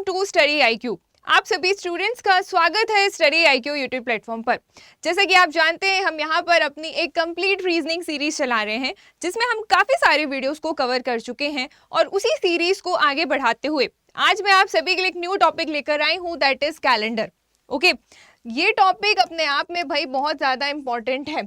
To study IQ. आप सभी students का स्वागत है स्टडी आईक्यू यूट्यूब प्लेटफॉर्म पर। जैसा कि आप जानते हैं, हम यहाँ पर अपनी एक कंप्लीट रीजनिंग सीरीज चला रहे हैं जिसमें हम काफ़ी सारे वीडियोस को कवर कर चुके हैं और उसी सीरीज को आगे बढ़ाते हुए आज मैं आप सभी के लिए एक न्यू टॉपिक लेकर आई हूँ, दैट इज कैलेंडर। ओके, ये टॉपिक अपने आप में भाई बहुत ज़्यादा इंपॉर्टेंट है।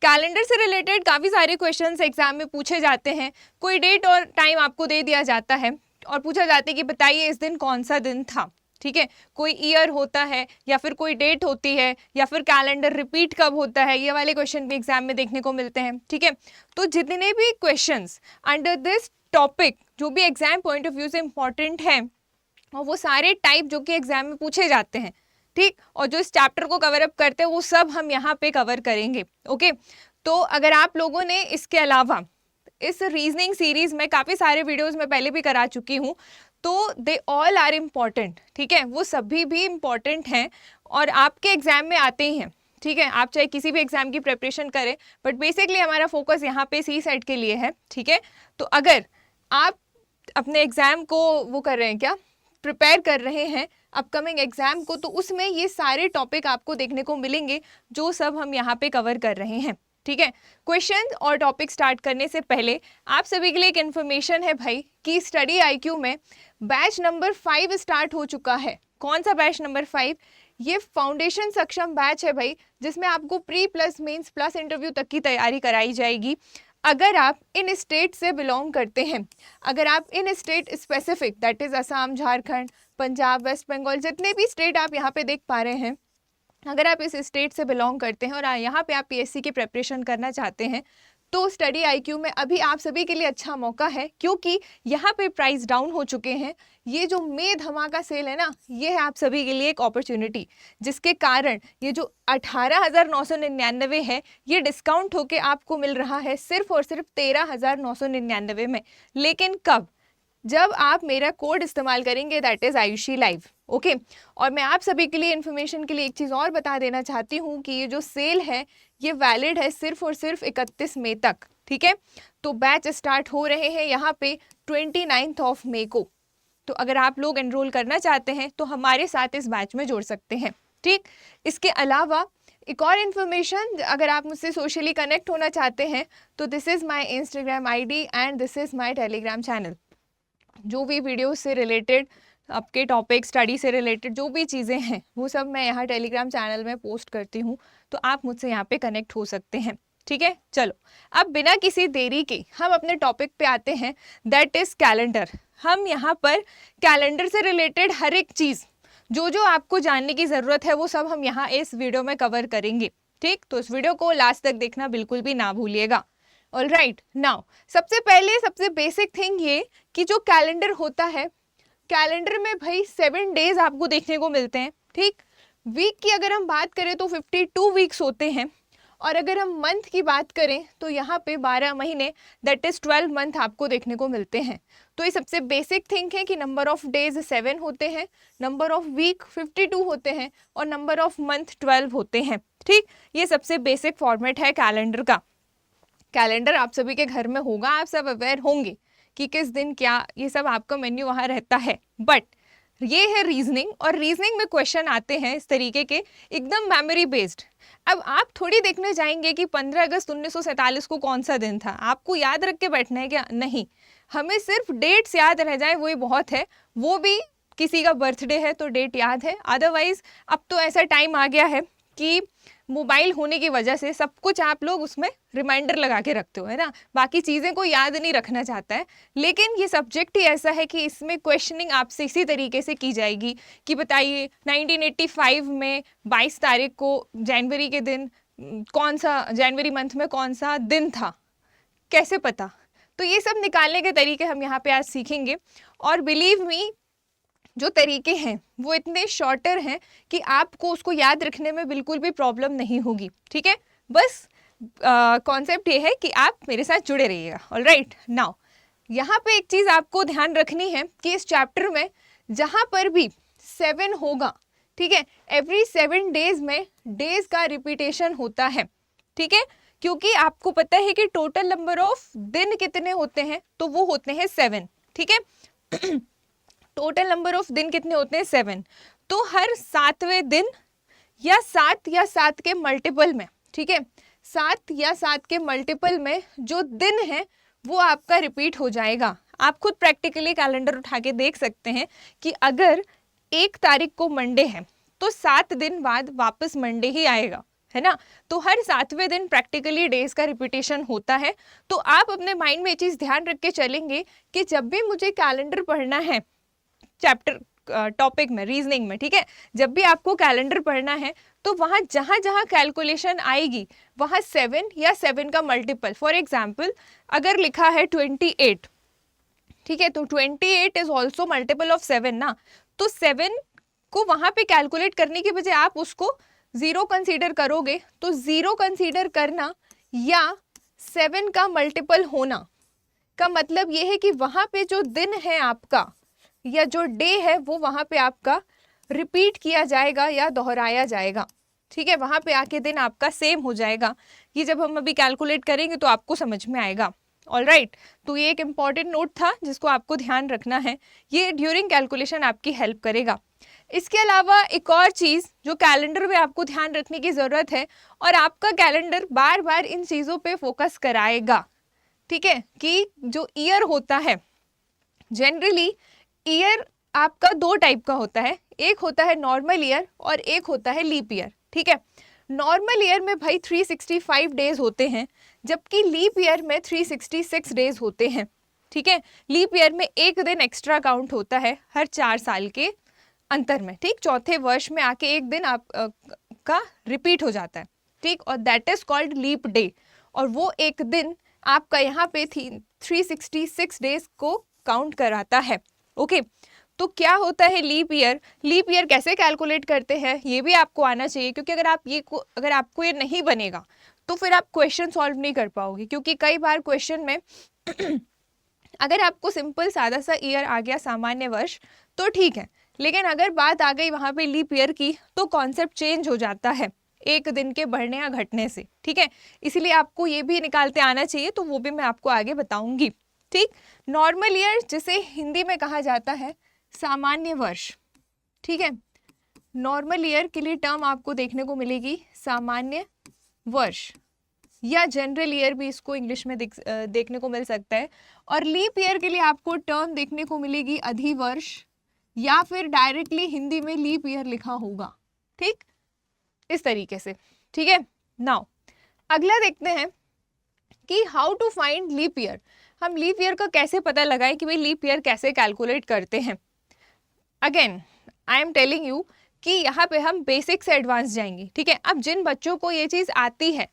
कैलेंडर से रिलेटेड काफ़ी सारे क्वेश्चंस एग्जाम में पूछे जाते हैं। कोई डेट और टाइम आपको दे दिया जाता है और पूछा जाता है कि बताइए इस दिन कौन सा दिन था। ठीक है, कोई ईयर होता है या फिर कोई डेट होती है या फिर कैलेंडर रिपीट कब होता है, ये वाले क्वेश्चन भी एग्जाम में देखने को मिलते हैं। ठीक है, तो जितने भी क्वेश्चंस अंडर दिस टॉपिक जो भी एग्जाम पॉइंट ऑफ व्यू से इंपॉर्टेंट हैं और वो सारे टाइप जो कि एग्जाम में पूछे जाते हैं, ठीक, और जो इस चैप्टर को कवर अप करते हैं वो सब हम यहाँ पे कवर करेंगे। ओके, तो अगर आप लोगों ने इसके अलावा इस रीजनिंग सीरीज में काफ़ी सारे वीडियोस मैं पहले भी करा चुकी हूँ, तो दे ऑल आर इम्पॉर्टेंट। ठीक है, वो सभी भी इम्पॉर्टेंट हैं और आपके एग्जाम में आते ही हैं। ठीक है, आप चाहे किसी भी एग्जाम की प्रिपरेशन करें, बट बेसिकली हमारा फोकस यहाँ पे सी सेट के लिए है। ठीक है, तो अगर आप अपने एग्जाम को वो कर रहे हैं, क्या प्रिपेयर कर रहे हैं अपकमिंग एग्जाम को, तो उसमें ये सारे टॉपिक आपको देखने को मिलेंगे जो सब हम यहाँ पे कवर कर रहे हैं। ठीक है, क्वेश्चन और टॉपिक स्टार्ट करने से पहले आप सभी के लिए एक इन्फॉर्मेशन है भाई कि स्टडी आईक्यू में बैच नंबर 5 स्टार्ट हो चुका है। कौन सा बैच नंबर 5? ये फाउंडेशन सक्षम बैच है भाई, जिसमें आपको pre plus mains plus interview तक की तैयारी कराई जाएगी। अगर आप इन स्टेट से बिलोंग करते हैं, अगर आप इन state specific that is Assam, Jharkhand, Punjab, West Bengal, जितने भी स्टेट आप यहाँ पे देख पा रहे हैं, अगर आप इस स्टेट से बिलोंग करते हैं और यहाँ पे आप पीएससी की प्रिपरेशन करना चाहते हैं, तो स्टडी आईक्यू में अभी आप सभी के लिए अच्छा मौका है, क्योंकि यहाँ पे प्राइस डाउन हो चुके हैं। ये जो मई धमाका सेल है ना, ये है आप सभी के लिए एक अपॉर्चुनिटी, जिसके कारण ये जो 18,999 है, ये डिस्काउंट होके आपको मिल रहा है सिर्फ और सिर्फ 13,999 में। लेकिन कब? जब आप मेरा कोड इस्तेमाल करेंगे, that is Ayushi live. Okay, और मैं आप सभी के लिए इन्फॉर्मेशन के लिए एक चीज़ और बता देना चाहती हूँ कि ये जो सेल है ये वैलिड है सिर्फ और सिर्फ 31 मई तक। ठीक है, तो बैच स्टार्ट हो रहे हैं यहाँ पे 29 मई को। तो अगर आप लोग एनरोल करना चाहते हैं तो हमारे साथ इस बैच में जोड़ सकते हैं। ठीक, इसके अलावा एक और इन्फॉर्मेशन, अगर आप मुझसे सोशली कनेक्ट होना चाहते हैं तो this is my Instagram ID and this is my Telegram channel. जो भी वीडियो से रिलेटेड, आपके टॉपिक स्टडी से रिलेटेड जो भी चीज़ें हैं, वो सब मैं यहाँ टेलीग्राम चैनल में पोस्ट करती हूँ, तो आप मुझसे यहाँ पे कनेक्ट हो सकते हैं। ठीक है, चलो अब बिना किसी देरी के हम अपने टॉपिक पे आते हैं, दैट इज़ कैलेंडर। हम यहाँ पर कैलेंडर से रिलेटेड हर एक चीज़ जो जो आपको जानने की ज़रूरत है वो सब हम यहाँ इस वीडियो में कवर करेंगे। ठीक, तो इस वीडियो को लास्ट तक देखना बिल्कुल भी ना भूलिएगा। ऑल राइट, नाउ सबसे पहले सबसे बेसिक थिंग ये कि जो कैलेंडर होता है, कैलेंडर में भाई 7 डेज आपको देखने को मिलते हैं। ठीक, वीक की अगर हम बात करें तो 52 वीक्स होते हैं, और अगर हम मंथ की बात करें तो यहाँ पे 12 महीने दैट इज 12 मंथ आपको देखने को मिलते हैं। तो ये सबसे बेसिक थिंग है कि नंबर ऑफ डेज 7 होते हैं, नंबर ऑफ वीक 52 होते हैं और नंबर ऑफ मंथ 12 होते हैं। ठीक, ये सबसे बेसिक फॉर्मेट है कैलेंडर का। कैलेंडर आप सभी के घर में होगा, आप सब अवेयर होंगे कि किस दिन क्या, ये सब आपका मेन्यू वहाँ रहता है। बट ये है रीजनिंग, और रीजनिंग में क्वेश्चन आते हैं इस तरीके के, एकदम मेमोरी बेस्ड। अब आप थोड़ी देखने जाएंगे कि 15 अगस्त 1947 को कौन सा दिन था, आपको याद रख के बैठना है क्या? नहीं, हमें सिर्फ डेट्स याद रह जाए वही बहुत है। वो भी किसी का बर्थडे है तो डेट याद है, अदरवाइज अब तो ऐसा टाइम आ गया है कि मोबाइल होने की वजह से सब कुछ आप लोग उसमें रिमाइंडर लगा के रखते हो, है ना, बाकी चीज़ें को याद नहीं रखना चाहता है। लेकिन ये सब्जेक्ट ही ऐसा है कि इसमें क्वेश्चनिंग आपसे इसी तरीके से की जाएगी कि बताइए 1985 में 22 तारीख को जनवरी के दिन कौन सा, जनवरी मंथ में कौन सा दिन था, कैसे पता? तो ये सब निकालने के तरीके हम यहाँ पे आज सीखेंगे, और बिलीव मी जो तरीके हैं वो इतने शॉर्टर हैं कि आपको उसको याद रखने में बिल्कुल भी प्रॉब्लम नहीं होगी। ठीक है, बस कॉन्सेप्ट ये है कि आप मेरे साथ जुड़े रहिएगा। ऑल राइट, नाउ यहाँ पे एक चीज़ आपको ध्यान रखनी है कि इस चैप्टर में जहाँ पर भी 7 होगा, ठीक है, एवरी 7 डेज में डेज का रिपीटेशन होता है। ठीक है, क्योंकि आपको पता है कि टोटल नंबर ऑफ दिन कितने होते हैं, तो वो होते हैं 7। ठीक है टोटल नंबर ऑफ दिन कितने होते हैं 7। तो हर 7वें दिन या 7 के मल्टीपल में, ठीक है, 7 या 7 के मल्टीपल में जो दिन है वो आपका रिपीट हो जाएगा। आप खुद प्रैक्टिकली कैलेंडर उठा के देख सकते हैं कि अगर 1 तारीख को मंडे है तो 7 दिन बाद वापस मंडे ही आएगा, है ना। तो हर 7वें दिन प्रैक्टिकली डेज का रिपीटेशन होता है। तो आप अपने माइंड में ये चीज़ ध्यान रख के चलेंगे कि जब भी मुझे कैलेंडर पढ़ना है चैप्टर टॉपिक में, रीजनिंग में, ठीक है, जब भी आपको कैलेंडर पढ़ना है तो वहाँ जहाँ जहाँ कैलकुलेशन आएगी वहाँ 7 या 7 का मल्टीपल, फॉर एग्जाम्पल अगर लिखा है 28, ठीक है, तो 28 इज ऑल्सो मल्टीपल ऑफ 7 ना। तो 7 को वहाँ पे कैलकुलेट करने की बजाय आप उसको 0 कंसीडर करोगे, तो 0 कंसीडर करना या 7 का मल्टीपल होना का मतलब ये है कि वहाँ पे जो दिन है आपका या जो डे है वो वहाँ पे आपका रिपीट किया जाएगा या दोहराया जाएगा, ठीक है, वहाँ पे आके दिन आपका सेम हो जाएगा। ये जब हम अभी कैलकुलेट करेंगे तो आपको समझ में आएगा। ऑलराइट, तो ये एक इम्पॉर्टेंट नोट था जिसको आपको ध्यान रखना है, ये ड्यूरिंग कैलकुलेशन आपकी हेल्प करेगा। इसके अलावा एक और चीज़ जो कैलेंडर में आपको ध्यान रखने की ज़रूरत है, और आपका कैलेंडर बार बार इन चीज़ों पे फोकस कराएगा, ठीक है, कि जो ईयर होता है, जनरली ईयर आपका 2 टाइप का होता है, एक होता है नॉर्मल ईयर और एक होता है लीप ईयर, ठीक है। नॉर्मल ईयर में भाई 365 डेज होते हैं, जबकि लीप ईयर में 366 डेज होते हैं, ठीक है। लीप ईयर में एक दिन एक्स्ट्रा काउंट होता है हर 4 साल के अंतर में, ठीक, चौथे वर्ष में आके एक दिन आप का रिपीट हो जाता है, ठीक, और that is called leap day, और वो एक दिन आपका यहाँ पे 366 डेज को काउंट कराता है। ओके, तो क्या होता है लीप ईयर, लीप ईयर कैसे कैलकुलेट करते हैं ये भी आपको आना चाहिए, क्योंकि अगर आपको ये नहीं बनेगा तो फिर आप क्वेश्चन सॉल्व नहीं कर पाओगे, क्योंकि कई बार क्वेश्चन में अगर आपको सिंपल सादा सा ईयर आ गया सामान्य वर्ष तो ठीक है, लेकिन अगर बात आ गई वहाँ पे लीप ईयर की तो कॉन्सेप्ट चेंज हो जाता है एक दिन के बढ़ने या घटने से, ठीक है। इसलिए आपको ये भी निकालते आना चाहिए, तो वो भी मैं आपको आगे बताऊंगी, ठीक। नॉर्मल ईयर जिसे हिंदी में कहा जाता है सामान्य वर्ष, ठीक है, नॉर्मल ईयर के लिए टर्म आपको देखने को मिलेगी सामान्य वर्ष, या जनरल ईयर भी इसको इंग्लिश में देखने को मिल सकता है। और लीप ईयर के लिए आपको टर्म देखने को मिलेगी अधिवर्ष, या फिर डायरेक्टली हिंदी में लीप ईयर लिखा होगा, ठीक, इस तरीके से, ठीक है। नाउ अगला देखते हैं कि how to find leap year, हम लीप ईयर का कैसे पता लगाएं कि भाई लीप ईयर कैसे कैलकुलेट करते हैं। Again I am telling you कि यहाँ पे हम बेसिक से एडवांस जाएंगे, ठीक है। अब जिन बच्चों को ये चीज़ आती है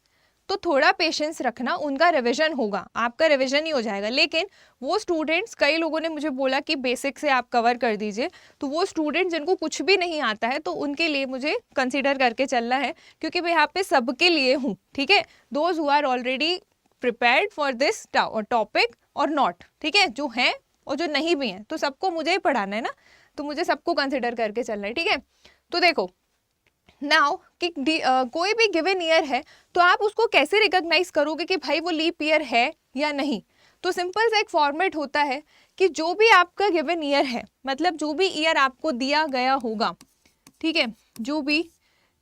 तो थोड़ा पेशेंस रखना, उनका रिवीजन होगा, आपका रिवीजन ही हो जाएगा। लेकिन वो स्टूडेंट्स, कई लोगों ने मुझे बोला कि बेसिक से आप कवर कर दीजिए, तो वो स्टूडेंट जिनको कुछ भी नहीं आता है तो उनके लिए मुझे कंसिडर करके चलना है, क्योंकि मैं यहाँ पे सबके लिए हूँ, ठीक है, those who are already prepared for this topic और नॉट, ठीक है, जो हैं और जो नहीं भी हैं, तो सबको मुझे ही पढ़ाना है ना, तो मुझे सबको कंसिडर करके चलना है, ठीक है। तो देखो नाउ कि कोई भी गिवन ईयर है तो आप उसको कैसे रिकॉग्नाइज करोगे कि भाई वो लीप ईयर है या नहीं। तो सिंपल सा एक फॉर्मेट होता है कि जो भी आपका गिवन ईयर है, मतलब जो भी ईयर आपको दिया गया होगा, ठीक है, जो भी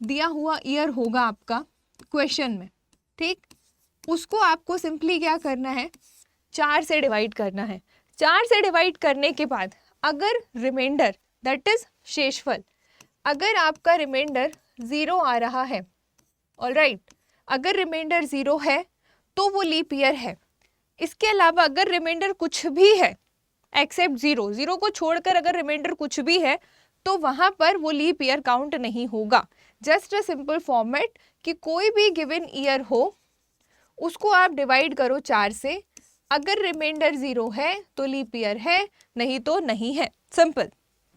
दिया हुआ ईयर होगा आपका क्वेश्चन में, ठीक, उसको आपको सिंपली क्या करना है, 4 से डिवाइड करना है। 4 से डिवाइड करने के बाद अगर रिमाइंडर, दैट इज शेषफल, अगर आपका रिमाइंडर 0 आ रहा है, ऑलराइट, अगर रिमाइंडर 0 है तो वो लीप ईयर है। इसके अलावा अगर रिमाइंडर कुछ भी है एक्सेप्ट 0, 0 को छोड़कर अगर रिमाइंडर कुछ भी है तो वहाँ पर वो लीप ईयर काउंट नहीं होगा। जस्ट अ सिंपल फॉर्मेट कि कोई भी गिवन ईयर हो उसको आप डिवाइड करो 4 से, अगर रिमाइंडर 0 है तो लीप ईयर है, नहीं तो नहीं है, सिंपल,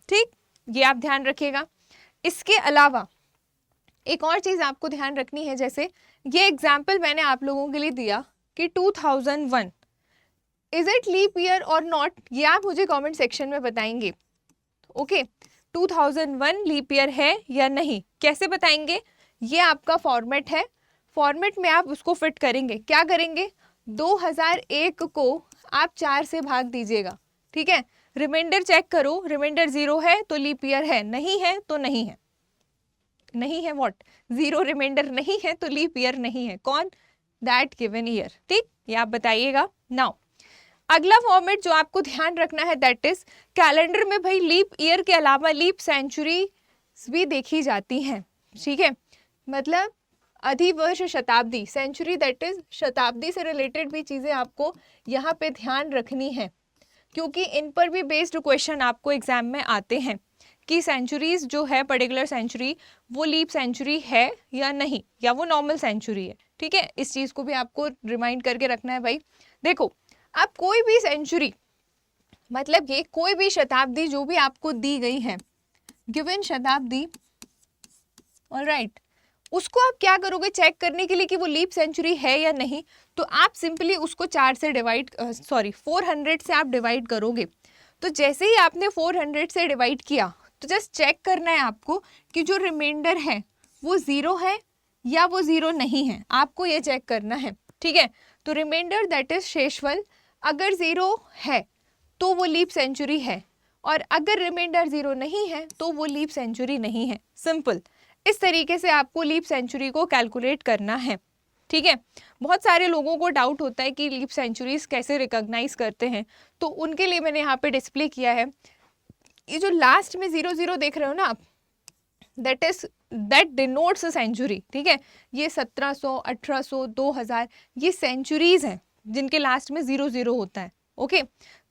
ठीक, ये आप ध्यान रखिएगा। इसके अलावा एक और चीज़ आपको ध्यान रखनी है, जैसे ये एग्जाम्पल मैंने आप लोगों के लिए दिया कि 2001 इज इट लीप ईयर और नॉट, ये आप मुझे कमेंट सेक्शन में बताएंगे। ओके, 2001 लीप ईयर है या नहीं, कैसे बताएंगे, ये आपका फॉर्मेट है, फॉर्मेट में आप उसको फिट करेंगे। क्या करेंगे, 2001 को आप 4 से भाग दीजिएगा, ठीक है, रिमाइंडर चेक करो, रिमाइंडर 0 है तो लीप ईयर है, नहीं है तो नहीं है। नहीं है व्हाट, 0 रिमाइंडर नहीं है तो लीप ईयर नहीं है। कौन? That given year. ठीक, ये आप बताइएगा। नाउ अगला फॉर्मेट जो आपको ध्यान रखना है दैट इज कैलेंडर में भाई लीप ईयर के अलावा लीप सेंचुरी भी देखी जाती हैं। ठीक है, मतलब अधिवर्ष शताब्दी, सेंचुरी दैट इज शताब्दी से रिलेटेड भी चीज़ें आपको यहाँ पे ध्यान रखनी है, क्योंकि इन पर भी बेस्ड क्वेश्चन आपको एग्जाम में आते हैं कि सेंचुरीज जो है पर्टिकुलर सेंचुरी वो लीप सेंचुरी है या नहीं, या वो नॉर्मल सेंचुरी है। ठीक है, इस चीज़ को भी आपको रिमाइंड करके रखना है भाई। देखो, आप कोई भी सेंचुरी, मतलब ये कोई भी शताब्दी जो भी आपको दी गई है, गिवन शताब्दी, ऑलराइट, उसको आप क्या करोगे चेक करने के लिए कि वो लीप सेंचुरी है या नहीं, तो आप सिंपली उसको 4 से डिवाइड 400 से आप डिवाइड करोगे। तो जैसे ही आपने 400 से डिवाइड किया तो जस्ट चेक करना है आपको कि जो रिमाइंडर है वो 0 है या वो 0 नहीं है, आपको ये चेक करना है। ठीक है, तो रिमाइंडर दैट इज शेषफल अगर 0 है तो वो लीप सेंचुरी है, और अगर रिमाइंडर 0 नहीं है तो वो लीप सेंचुरी नहीं है। सिंपल, इस तरीके से आपको लीप सेंचुरी को कैलकुलेट करना है। ठीक है, बहुत सारे लोगों को डाउट होता है कि लीप सेंचुरीज कैसे रिकॉग्नाइज करते हैं, तो उनके लिए मैंने यहाँ पे डिस्प्ले किया है। ये जो लास्ट में 00 देख रहे हो ना आप, दैट डिनोट्स अ सेंचुरी। ठीक है, ये 1700, 1800, 2000 ये सेंचुरीज हैं जिनके लास्ट में 00 होता है। ओके,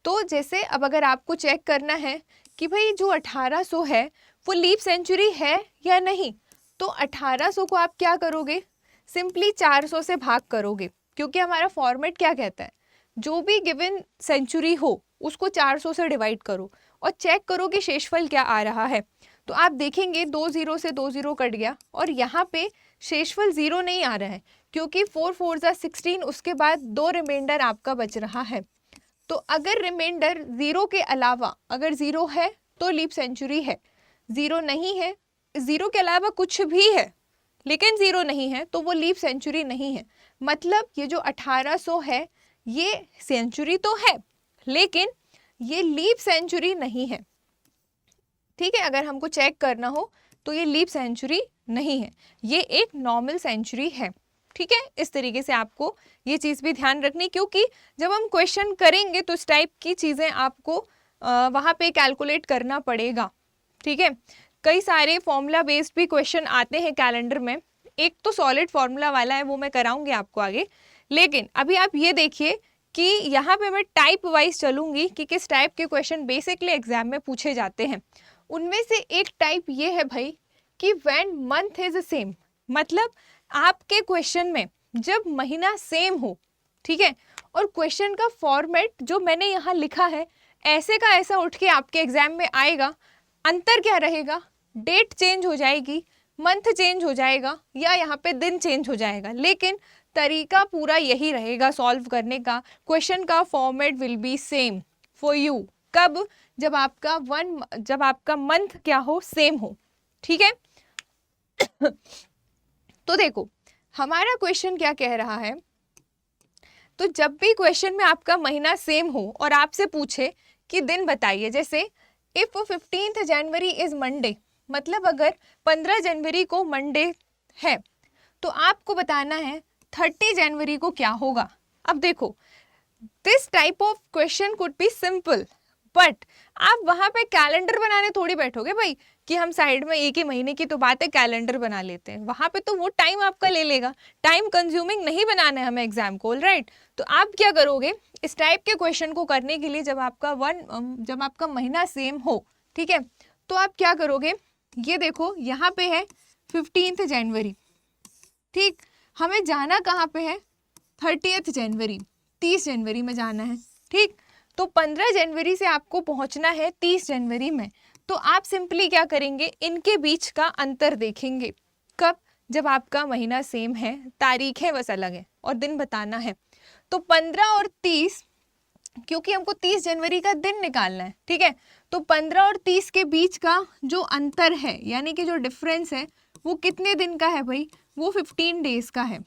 तो जैसे अब अगर आपको चेक करना है कि भाई जो 1800 है वो लीप सेंचुरी है या नहीं, तो 1800 को आप क्या करोगे, सिंपली 400 से भाग करोगे, क्योंकि हमारा फॉर्मेट क्या कहता है, जो भी गिवन सेंचुरी हो उसको 400 से डिवाइड करो और चेक करो कि शेषफल क्या आ रहा है। तो आप देखेंगे 2 0 से 2 0 कट गया और यहाँ पे शेषफल 0 नहीं आ रहा है, क्योंकि 4 4 16, उसके बाद 2 रिमाइंडर आपका बच रहा है। तो अगर रिमाइंडर 0 के अलावा अगर 0 है तो लीप सेंचुरी है, 0 नहीं है, 0 के अलावा कुछ भी है लेकिन 0 नहीं है तो वो लीप सेंचुरी नहीं है। मतलब ये जो 1800 है ये सेंचुरी तो है लेकिन ये लीप सेंचुरी नहीं है। ठीक है, अगर हमको चेक करना हो तो ये लीप सेंचुरी नहीं है, ये एक नॉर्मल सेंचुरी है। ठीक है, इस तरीके से आपको ये चीज़ भी ध्यान रखनी, क्योंकि जब हम क्वेश्चन करेंगे तो इस टाइप की चीज़ें आपको वहाँ पे कैलकुलेट करना पड़ेगा। ठीक है, कई सारे फॉर्मूला बेस्ड भी क्वेश्चन आते हैं कैलेंडर में, एक तो सॉलिड फॉर्मूला वाला है वो मैं कराऊंगी आपको आगे, लेकिन अभी आप ये देखिए कि यहाँ पे मैं टाइप वाइज चलूंगी कि किस टाइप के क्वेश्चन बेसिकली एग्जाम में पूछे जाते हैं। उनमें से एक टाइप ये है भाई कि व्हेन मंथ इज सेम, मतलब आपके क्वेश्चन में जब महीना सेम हो, ठीक है, और क्वेश्चन का फॉर्मेट जो मैंने यहाँ लिखा है ऐसे का ऐसा उठ के आपके एग्जाम में आएगा। अंतर क्या रहेगा, डेट चेंज हो जाएगी, मंथ चेंज हो जाएगा या यहाँ पे दिन चेंज हो जाएगा, लेकिन तरीका पूरा यही रहेगा सॉल्व करने का। क्वेश्चन का format will be same for you. कब? जब आपका मंथ क्या हो, सेम हो। ठीक है तो देखो हमारा क्वेश्चन क्या कह रहा है, तो जब भी क्वेश्चन में आपका महीना सेम हो और आपसे पूछे कि दिन बताइए, जैसे इफ 15 जनवरी इज मंडे, मतलब अगर 15 जनवरी को मंडे है तो आपको बताना है 30 जनवरी को क्या होगा। अब देखो this type of question could be simple, but आप वहां पे कैलेंडर बनाने थोड़ी बैठोगे भाई कि हम साइड में एक ही महीने की तो बात है कैलेंडर बना लेते हैं, वहां पे तो वो टाइम आपका ले लेगा, टाइम कंज्यूमिंग नहीं बनाना है हमें एग्जाम को। राइट, तो आप क्या करोगे इस टाइप के क्वेश्चन को करने के लिए, जब आपका महीना सेम हो, ठीक है, तो आप क्या करोगे, ये देखो यहाँ पे है 15 जनवरी, ठीक, हमें जाना कहाँ पे है 30 जनवरी, 30 जनवरी में जाना है। ठीक, तो 15 जनवरी से आपको पहुंचना है 30 जनवरी में, तो आप सिंपली क्या करेंगे, इनके बीच का अंतर देखेंगे। कब? जब आपका महीना सेम है, तारीखें बस अलग है और दिन बताना है। तो 15 और 30, क्योंकि हमको 30 जनवरी का दिन निकालना है, ठीक है, तो 15 और 30 के बीच का जो अंतर है, यानी कि जो डिफरेंस है, वो कितने दिन का है भाई, वो 15 डेज का है।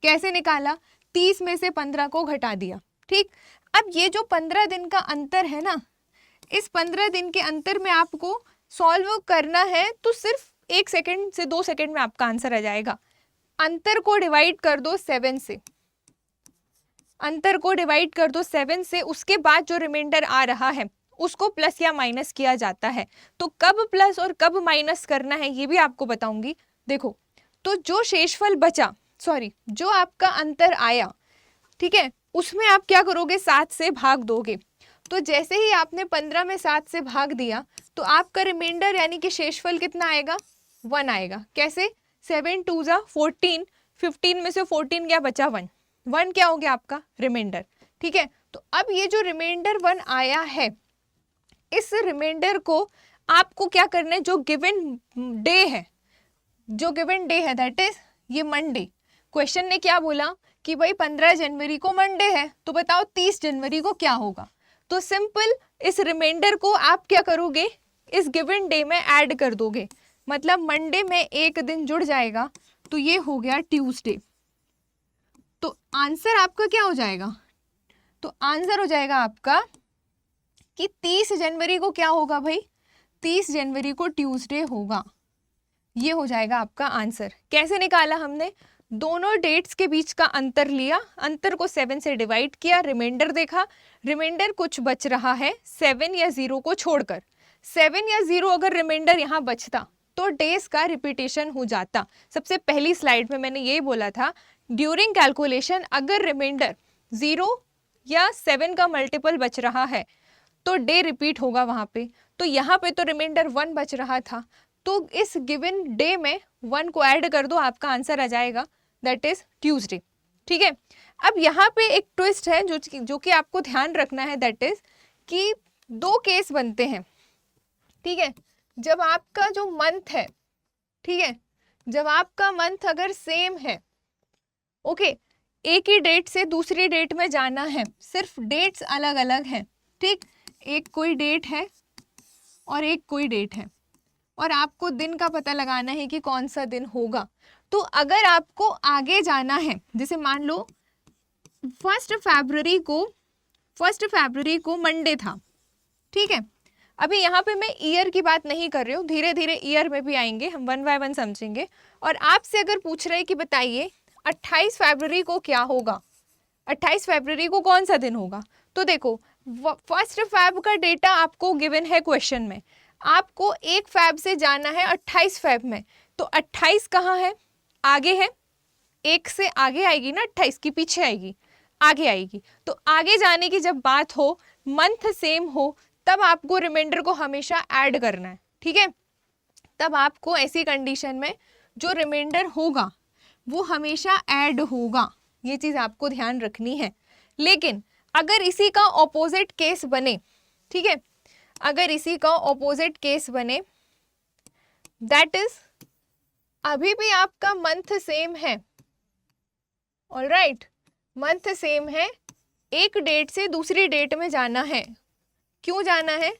कैसे निकाला, 30 में से 15 को घटा दिया। ठीक, अब ये जो 15 दिन का अंतर है ना, इस 15 दिन के अंतर में आपको सॉल्व करना है तो सिर्फ 1 सेकेंड से 2 सेकेंड में आपका आंसर आ जाएगा। अंतर को डिवाइड कर दो 7 से, अंतर को डिवाइड कर दो 7 से, उसके बाद जो रिमाइंडर आ रहा है उसको प्लस या माइनस किया जाता है। तो कब प्लस और कब माइनस करना है ये भी आपको बताऊंगी। देखो, तो जो शेषफल बचा, सॉरी जो आपका अंतर आया, ठीक है, उसमें आप क्या करोगे, 7 से भाग दोगे। तो जैसे ही आपने 15 में 7 से भाग दिया तो आपका रिमाइंडर यानी कि शेषफल कितना आएगा, 1 आएगा। कैसे, 7 2 जा 14, 15 में से 14 क्या बचा, 1, 1 क्या हो गया आपका रिमाइंडर। ठीक है, तो अब ये जो रिमाइंडर 1 आया है, इस रिमाइंडर को आपको क्या करना है, जो गिवन डे है, जो गिवन डे है दैट इज ये मंडे। क्वेश्चन ने क्या बोला कि भाई 15 जनवरी को मंडे है, तो बताओ 30 जनवरी को क्या होगा। तो सिंपल इस रिमाइंडर को आप क्या करोगे, इस गिवन डे में ऐड कर दोगे, मतलब मंडे में एक दिन जुड़ जाएगा, तो ये हो गया ट्यूसडे। तो आंसर आपका क्या हो जाएगा, तो आंसर हो जाएगा आपका कि 30 जनवरी को क्या होगा भाई, 30 जनवरी को ट्यूसडे होगा। ये हो जाएगा आपका आंसर। कैसे निकाला हमने, दोनों डेट्स के बीच का अंतर लिया, अंतर को 7 से डिवाइड किया, रिमाइंडर देखा, रिमाइंडर कुछ बच रहा है 7 या 0 को छोड़कर। 7 या 0 अगर रिमाइंडर यहाँ बचता तो डेज का रिपीटेशन हो जाता। सबसे पहली स्लाइड में मैंने ये बोला था, ड्यूरिंग कैलकुलेशन अगर रिमाइंडर 0 या 7 का मल्टीपल बच रहा है तो डे रिपीट होगा वहाँ पे। तो यहाँ पे तो रिमाइंडर 1 बच रहा था, तो इस गिवन डे में 1 को ऐड कर दो, आपका आंसर आ जाएगा, दैट इज ट्यूसडे। ठीक है, अब यहाँ पे एक ट्विस्ट है जो कि आपको ध्यान रखना है, दैट इज कि 2 केस बनते हैं। ठीक है, जब आपका जो मंथ है, ठीक है, जब आपका मंथ अगर सेम है, ओके, एक ही डेट से दूसरी डेट में जाना है, सिर्फ डेट्स अलग अलग हैं, ठीक, एक कोई डेट है और एक कोई डेट है, और आपको दिन का पता लगाना है कि कौन सा दिन होगा। तो अगर आपको आगे जाना है, जैसे मान लो 1 फरवरी को मंडे था, ठीक है, अभी यहाँ पे मैं ईयर की बात नहीं कर रही हूँ, धीरे धीरे ईयर में भी आएंगे, हम 1 बाय 1 समझेंगे। और आपसे अगर पूछ रहे कि बताइए 28 फरवरी को क्या होगा, 28 फरवरी को कौन सा दिन होगा, तो देखो 1 फैब का डेटा आपको गिवन है क्वेश्चन में, आपको 1 फैब से जाना है 28 फैब में, तो 28 कहाँ है, आगे है, 1 से आगे आएगी ना 28 की, पीछे आएगी, आगे आएगी। तो आगे जाने की जब बात हो, मंथ सेम हो, तब आपको रिमाइंडर को हमेशा ऐड करना है। ठीक है, तब आपको ऐसी कंडीशन में जो रिमाइंडर होगा वो हमेशा ऐड होगा, ये चीज़ आपको ध्यान रखनी है। लेकिन अगर इसी का ऑपोजिट केस बने, ठीक है, अगर इसी का ऑपोजिट केस बने, दैट इज अभी भी आपका मंथ सेम है, ऑलराइट, मंथ सेम है, एक डेट से दूसरी डेट में जाना है। क्यों जाना है,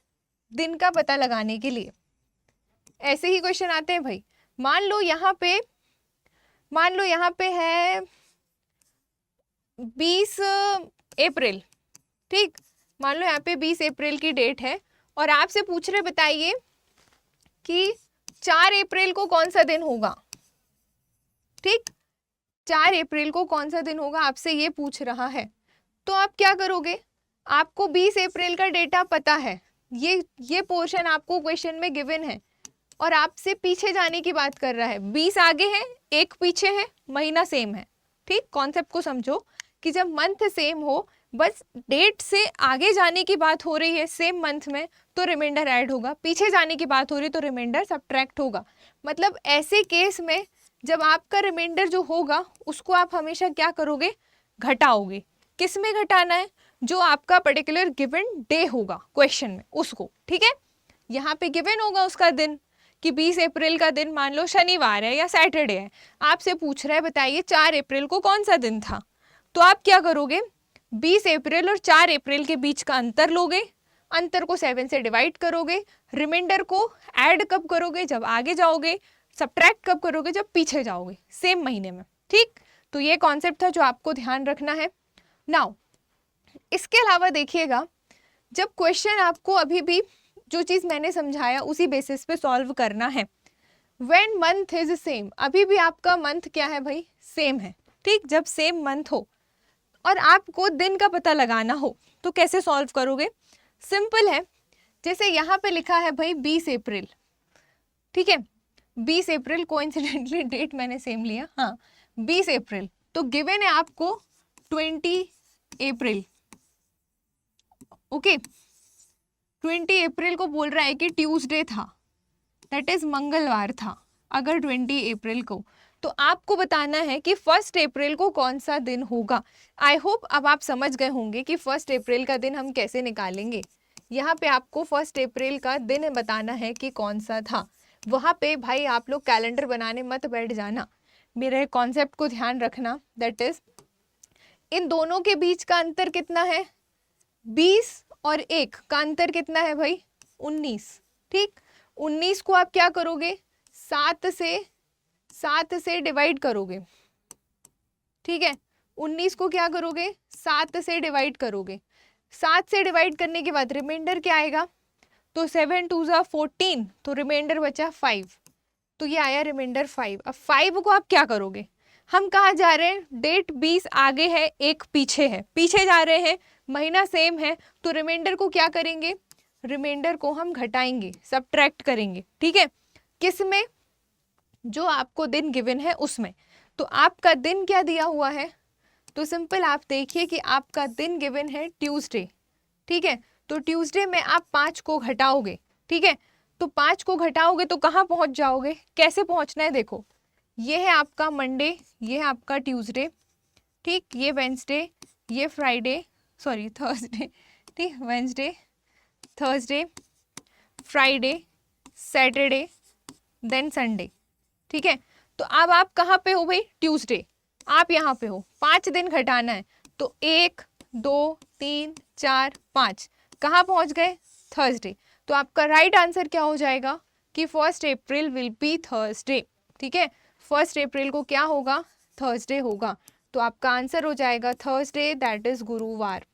दिन का पता लगाने के लिए। ऐसे ही क्वेश्चन आते हैं भाई, मान लो यहाँ पे है 20 अप्रैल, ठीक, मान लो यहाँ पे 20 अप्रैल की डेट है, और आपसे पूछ रहे बताइए कि 4 अप्रैल को कौन सा दिन होगा। ठीक, 4 अप्रैल को कौन सा दिन होगा आपसे ये पूछ रहा है, तो आप क्या करोगे, आपको 20 अप्रैल का डेटा पता है, ये पोर्शन आपको क्वेश्चन में गिवन है, और आपसे पीछे जाने की बात कर रहा है, 20 आगे है, 1 पीछे है, महीना सेम है। ठीक, कॉन्सेप्ट को समझो कि जब मंथ सेम हो, बस डेट से आगे जाने की बात हो रही है सेम मंथ में, तो रिमाइंडर ऐड होगा, पीछे जाने की बात हो रही है तो रिमाइंडर सब्ट्रैक्ट होगा। मतलब ऐसे केस में जब आपका रिमाइंडर जो होगा उसको आप हमेशा क्या करोगे, घटाओगे। किस में घटाना है, जो आपका पर्टिकुलर गिवन डे होगा क्वेश्चन में उसको। ठीक है, यहाँ पे गिवन होगा उसका दिन कि 20 अप्रैल का दिन मान लो शनिवार है या सैटरडे है, आपसे पूछ रहा है बताइए 4 अप्रैल को कौन सा दिन था, तो आप क्या करोगे, 20 अप्रैल और 4 अप्रैल के बीच का अंतर लोगे, अंतर को 7 से डिवाइड करोगे, रिमाइंडर को ऐड कब करोगे, जब आगे जाओगे, सब्ट्रैक्ट कब करोगे, जब पीछे जाओगे सेम महीने में। ठीक, तो ये कॉन्सेप्ट था जो आपको ध्यान रखना है। नाउ इसके अलावा देखिएगा, जब क्वेश्चन आपको अभी भी जो चीज़ मैंने समझाया उसी बेसिस पे सॉल्व करना है। व्हेन मंथ इज सेम, अभी भी आपका मंथ क्या है भाई, सेम है। ठीक, जब सेम मंथ हो और आपको दिन का पता लगाना हो तो कैसे सॉल्व करोगे? सिंपल है, जैसे यहाँ पे लिखा है भाई 20 अप्रैल, ठीक है, 20 अप्रैल, कोइंसिडेंटली डेट मैंने सेम लिया, हाँ 20 अप्रैल, तो गिवन है आपको 20 अप्रैल, ओके। 20 अप्रैल को बोल रहा है कि ट्यूसडे था, दैट इज मंगलवार था अगर 20 अप्रैल को, तो आपको बताना है कि 1 अप्रैल को कौन सा दिन होगा। आई होप अब आप समझ गए होंगे कि 1 अप्रैल का दिन हम कैसे निकालेंगे। यहाँ पे आपको 1 अप्रैल का दिन बताना है कि कौन सा था। वहाँ पे भाई आप लोग कैलेंडर बनाने मत बैठ जाना, मेरे कॉन्सेप्ट को ध्यान रखना, दैट इज इन दोनों के बीच का अंतर कितना है, 20 और 1 का अंतर कितना है भाई, 19। ठीक, 19 को आप क्या करोगे, 7 से डिवाइड करोगे, ठीक है, 19 को क्या करोगे, 7 से डिवाइड करोगे। 7 से डिवाइड करने के बाद रिमाइंडर क्या आएगा, तो 7 2 ज़ा 14, तो रिमाइंडर बचा 5, तो ये आया रिमाइंडर 5। अब 5 को आप क्या करोगे, हम कहाँ जा रहे हैं, डेट 20 आगे है, 1 पीछे है, पीछे जा रहे हैं, महीना सेम है, तो रिमाइंडर को क्या करेंगे, रिमाइंडर को हम घटाएंगे, सब्ट्रैक्ट करेंगे, ठीक है, किस में, जो आपको दिन गिवन है उसमें। तो आपका दिन क्या दिया हुआ है, तो सिंपल आप देखिए कि आपका दिन गिवन है ट्यूसडे, ठीक है, तो ट्यूसडे में आप 5 को घटाओगे, ठीक है, तो 5 को घटाओगे तो कहाँ पहुँच जाओगे, कैसे पहुँचना है, देखो ये है आपका मंडे, ये है आपका ट्यूसडे, ठीक, ये वेंसडे, ये फ्राइडे, सॉरी थर्सडे, ठीक, Wednesday, Thursday, Friday, Saturday, then Sunday, ठीक है। तो अब आप कहाँ पे हो भाई, ट्यूसडे, आप यहाँ पे हो, 5 दिन घटाना है, तो 1 2 3 4 5, कहाँ पहुँच गए, थर्सडे। तो आपका राइट आंसर क्या हो जाएगा कि 1 अप्रैल विल बी थर्सडे, ठीक है, 1 अप्रैल को क्या होगा, थर्सडे होगा, तो आपका आंसर हो जाएगा थर्सडे, दैट इज गुरुवार,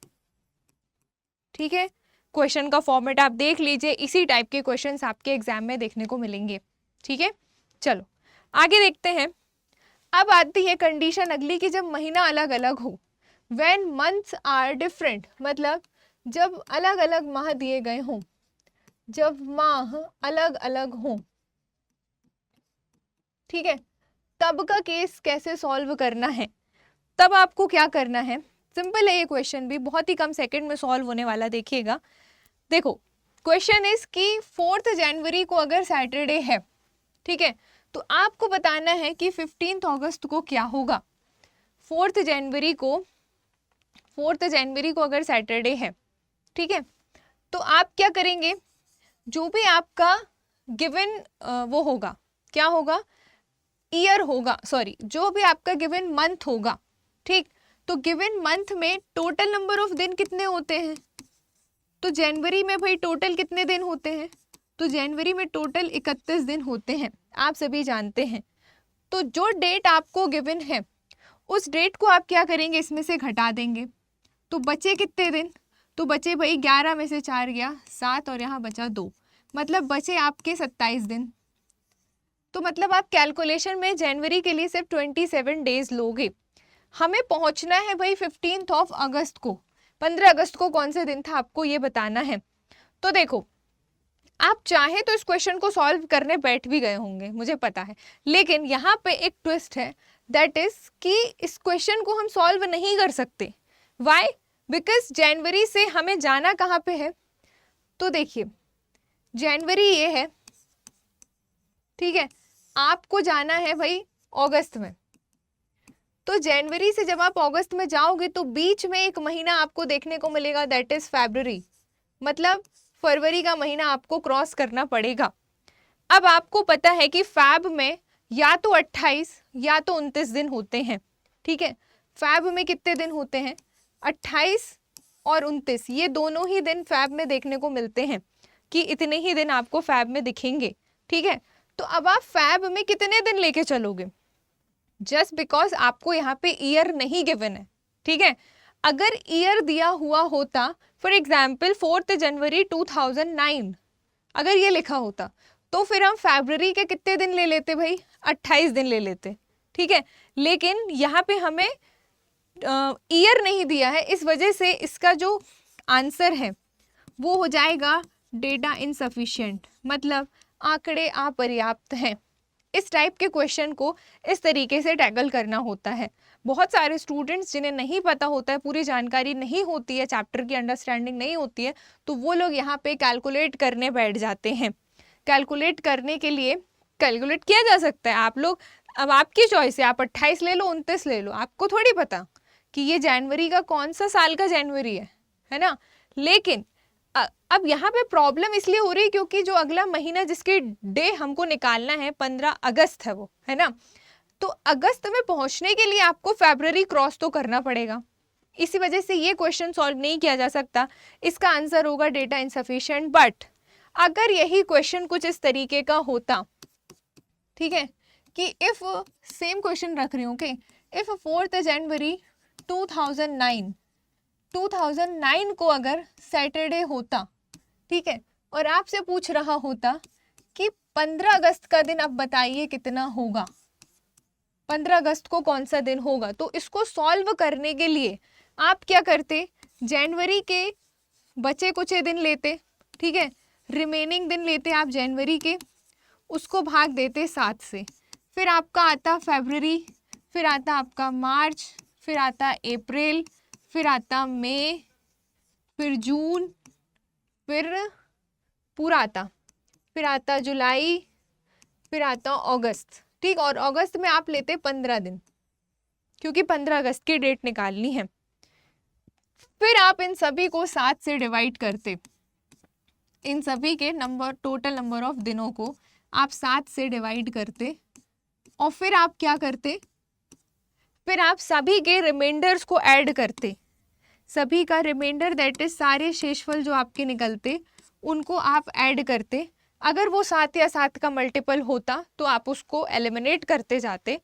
ठीक है। क्वेश्चन का फॉर्मेट आप देख लीजिए, इसी टाइप के क्वेश्चंस आपके एग्जाम में देखने को मिलेंगे, ठीक है। चलो आगे देखते हैं। अब आती है कंडीशन अगली कि जब महीना अलग अलग हो, व्हेन मंथ्स आर डिफरेंट, मतलब जब अलग अलग माह दिए गए हों, जब माह अलग अलग हों, ठीक है, तब का केस कैसे सॉल्व करना है। तब आपको क्या करना है, सिंपल है ये क्वेश्चन भी, बहुत ही कम सेकंड में सॉल्व होने वाला, देखिएगा। देखो क्वेश्चन इज कि 4 जनवरी को अगर सैटरडे है, ठीक है, तो आपको बताना है कि 15 अगस्त को क्या होगा। 4 जनवरी को अगर सैटरडे है, ठीक है, तो आप क्या करेंगे, जो भी आपका गिवन वो होगा, क्या होगा, ईयर होगा, सॉरी जो भी आपका गिवन मंथ होगा, ठीक, तो गिवन मंथ में टोटल नंबर ऑफ दिन कितने होते हैं, तो जनवरी में भाई टोटल कितने दिन होते हैं, तो जनवरी में टोटल 31 दिन होते हैं, आप सभी जानते हैं। तो जो डेट आपको गिवन है उस डेट को आप क्या करेंगे, इसमें से घटा देंगे, तो बचे कितने दिन, तो बचे भाई 11 में से 4 गया 7 और यहाँ बचा 2, मतलब बचे आपके 27 दिन। तो मतलब आप कैलकुलेशन में जनवरी के लिए सिर्फ 27 डेज लोगे। हमें पहुंचना है भाई 15 अगस्त को, 15 अगस्त को कौन से दिन था आपको ये बताना है। तो देखो आप चाहे तो इस क्वेश्चन को सॉल्व करने बैठ भी गए होंगे, मुझे पता है, लेकिन यहाँ पे एक ट्विस्ट है, दैट इज कि इस क्वेश्चन को हम सॉल्व नहीं कर सकते। व्हाई, बिकॉज जनवरी से हमें जाना कहाँ पे है, तो देखिए जनवरी ये है, ठीक है, आपको जाना है भाई अगस्त में, तो जनवरी से जब आप अगस्त में जाओगे तो बीच में एक महीना आपको देखने को मिलेगा, दैट इज फरवरी, मतलब फरवरी का महीना आपको क्रॉस करना पड़ेगा। अब आपको पता है कि फैब में या तो 28 या तो 29 दिन होते हैं, ठीक है, फैब में कितने दिन होते हैं, 28 और 29, ये दोनों ही दिन फैब में देखने को मिलते हैं कि इतने ही दिन आपको फैब में दिखेंगे, ठीक है। तो अब आप फैब में कितने दिन लेके चलोगे, जस्ट बिकॉज आपको यहाँ पे ईयर नहीं गिवन है, ठीक है। अगर ईयर दिया हुआ होता, फॉर एग्जाम्पल 4 जनवरी 2009 अगर ये लिखा होता, तो फिर हम फरवरी के कितने दिन ले लेते भाई, 28 दिन ले लेते, ठीक है। लेकिन यहाँ पे हमें ईयर नहीं दिया है, इस वजह से इसका जो आंसर है वो हो जाएगा डेटा इनसफिशिएंट, मतलब आंकड़े अपर्याप्त हैं। इस टाइप के क्वेश्चन को इस तरीके से टैकल करना होता है। बहुत सारे स्टूडेंट्स जिन्हें नहीं पता होता है, पूरी जानकारी नहीं होती है, चैप्टर की अंडरस्टैंडिंग नहीं होती है, तो वो लोग यहाँ पे कैलकुलेट करने बैठ जाते हैं। कैलकुलेट करने के लिए कैलकुलेट किया जा सकता है, आप लोग, अब आपकी चॉइस है, आप 28 ले लो, 29 ले लो, आपको थोड़ी पता कि ये जनवरी का कौन सा साल का जनवरी है ना। लेकिन अब यहाँ पे प्रॉब्लम इसलिए हो रही है क्योंकि जो अगला महीना जिसके डे हमको निकालना है 15 अगस्त है वो, है ना। तो अगस्त में पहुंचने के लिए आपको फरवरी क्रॉस तो करना पड़ेगा, इसी वजह से ये क्वेश्चन सॉल्व नहीं किया जा सकता। इसका आंसर होगा डेटा इनसफिशिएंट। बट अगर यही क्वेश्चन कुछ इस तरीके का होता, ठीक है, कि इफ सेम क्वेश्चन रख रही हूँ कि इफ 4 जनवरी 2009 को अगर सैटरडे होता, ठीक है, और आपसे पूछ रहा होता कि 15 अगस्त का दिन आप बताइए कितना होगा, 15 अगस्त को कौन सा दिन होगा, तो इसको सॉल्व करने के लिए आप क्या करते, जनवरी के बचे कुछ दिन लेते, ठीक है, रिमेनिंग दिन लेते आप जनवरी के, उसको भाग देते 7 से, फिर आपका आता फरवरी, फिर आता आपका मार्च, फिर आता अप्रैल, फिर आता मई, फिर जून, फिर पूरा आता, फिर आता जुलाई, फिर आता अगस्त, ठीक। और अगस्त में आप लेते 15 दिन, क्योंकि 15 अगस्त की डेट निकालनी है। फिर आप इन सभी को 7 से डिवाइड करते, इन सभी के नंबर, टोटल नंबर ऑफ दिनों को आप 7 से डिवाइड करते, और फिर आप क्या करते, फिर आप सभी के रिमाइंडर्स को ऐड करते, सभी का रिमाइंडर दैट इज सारे शेषफल जो आपके निकलते उनको आप ऐड करते। अगर वो 7 या 7 का मल्टीपल होता तो आप उसको एलिमिनेट करते जाते,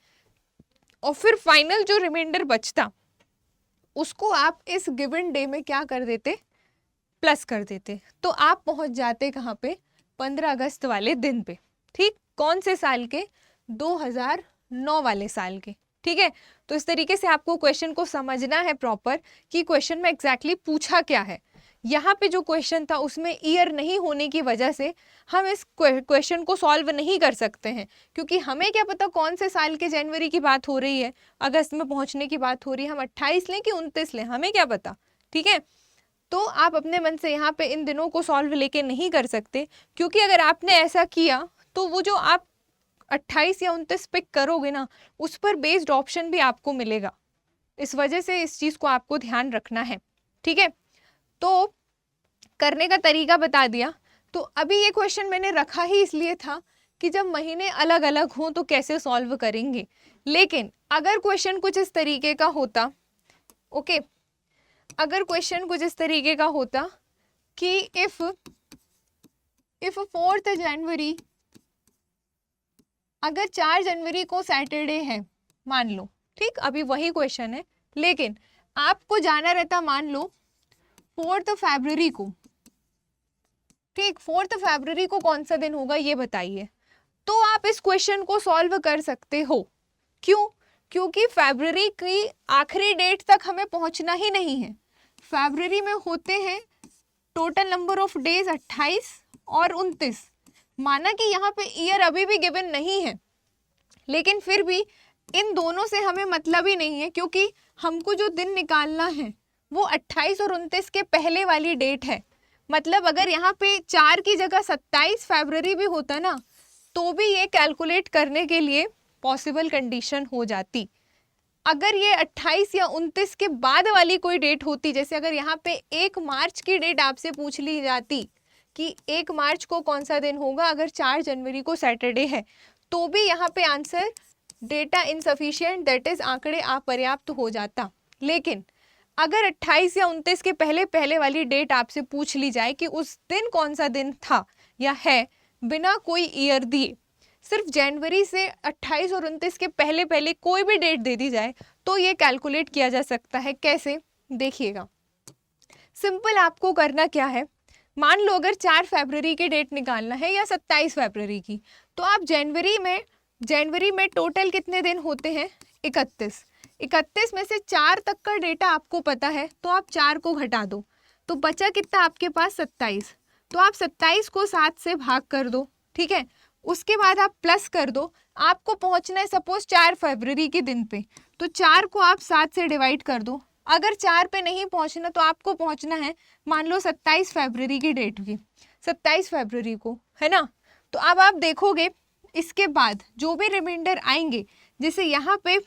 और फिर फाइनल जो रिमाइंडर बचता उसको आप इस गिवन डे में क्या कर देते, प्लस कर देते, तो आप पहुंच जाते कहाँ पे, 15 अगस्त वाले दिन पे, ठीक। कौन से साल के, 2009 वाले साल के, ठीक है। तो इस तरीके से आपको क्वेश्चन को समझना है प्रॉपर कि क्वेश्चन में एग्जैक्टली पूछा क्या है। यहाँ पे जो क्वेश्चन था उसमें ईयर नहीं होने की वजह से हम इस क्वेश्चन को सॉल्व नहीं कर सकते हैं, क्योंकि हमें क्या पता कौन से साल के जनवरी की बात हो रही है, अगस्त में पहुंचने की बात हो रही है, हम 28 लें कि 29 लें, हमें क्या पता, ठीक है। तो आप अपने मन से यहाँ पे इन दिनों को सॉल्व लेके नहीं कर सकते, क्योंकि अगर आपने ऐसा किया तो वो जो आप 28 या 29 पिक करोगे ना, उस पर बेस्ड ऑप्शन भी आपको मिलेगा। इस वजह से इस चीज़ को आपको ध्यान रखना है, ठीक है। तो करने का तरीका बता दिया। तो अभी ये क्वेश्चन मैंने रखा ही इसलिए था कि जब महीने अलग अलग हों तो कैसे सॉल्व करेंगे। लेकिन अगर क्वेश्चन कुछ इस तरीके का होता, ओके, अगर क्वेश्चन कुछ इस तरीके का होता कि इफ 4 जनवरी, अगर 4 जनवरी को सैटरडे है मान लो, ठीक, अभी वही क्वेश्चन है, लेकिन आपको जाना रहता मान लो 4 फरवरी को, ठीक, 4 फरवरी को कौन सा दिन होगा ये बताइए, तो आप इस क्वेश्चन को सॉल्व कर सकते हो। क्यों? क्योंकि फरवरी की आखिरी डेट तक हमें पहुंचना ही नहीं है। फरवरी में होते हैं टोटल नंबर ऑफ डेज 28 और 29। माना कि यहाँ पे ईयर अभी भी गिवन नहीं है, लेकिन फिर भी इन दोनों से हमें मतलब ही नहीं है, क्योंकि हमको जो दिन निकालना है वो 28 और 29 के पहले वाली डेट है। मतलब अगर यहाँ पे 4 की जगह 27 फरवरी भी होता ना, तो भी ये कैलकुलेट करने के लिए पॉसिबल कंडीशन हो जाती। अगर ये 28 या 29 के बाद वाली कोई डेट होती, जैसे अगर यहाँ पे 1 मार्च की डेट आपसे पूछ ली जाती कि 1 मार्च को कौन सा दिन होगा अगर 4 जनवरी को सैटरडे है, तो भी यहाँ पे answer data insufficient, that is आंकड़े अपर्याप्त हो जाता। लेकिन अगर 28 या 29 के पहले पहले वाली डेट आपसे पूछ ली जाए कि उस दिन कौन सा दिन था या है, बिना कोई ईयर दिए, सिर्फ जनवरी से 28 और 29 के पहले पहले कोई भी डेट दे दी जाए, तो ये कैलकुलेट किया जा सकता है। कैसे? देखिएगा, सिंपल आपको करना क्या है, मान लो अगर 4 फरवरी की डेट निकालना है या 27 फरवरी की, तो आप जनवरी में टोटल कितने दिन होते हैं, 31। 31 में से 4 तक का डेटा आपको पता है, तो आप 4 को घटा दो, तो बचा कितना आपके पास, 27। तो आप 27 को 7 से भाग कर दो, ठीक है। उसके बाद आप प्लस कर दो, आपको पहुंचना है सपोज 4 फरवरी के दिन पे, तो 4 को आप 7 से डिवाइड कर दो। अगर 4 पे नहीं पहुंचना तो आपको पहुंचना है मान लो 27 फरवरी की डेट की, 27 फरवरी को, है ना। तो अब आप देखोगे इसके बाद जो भी रिमाइंडर आएंगे, जैसे यहाँ पे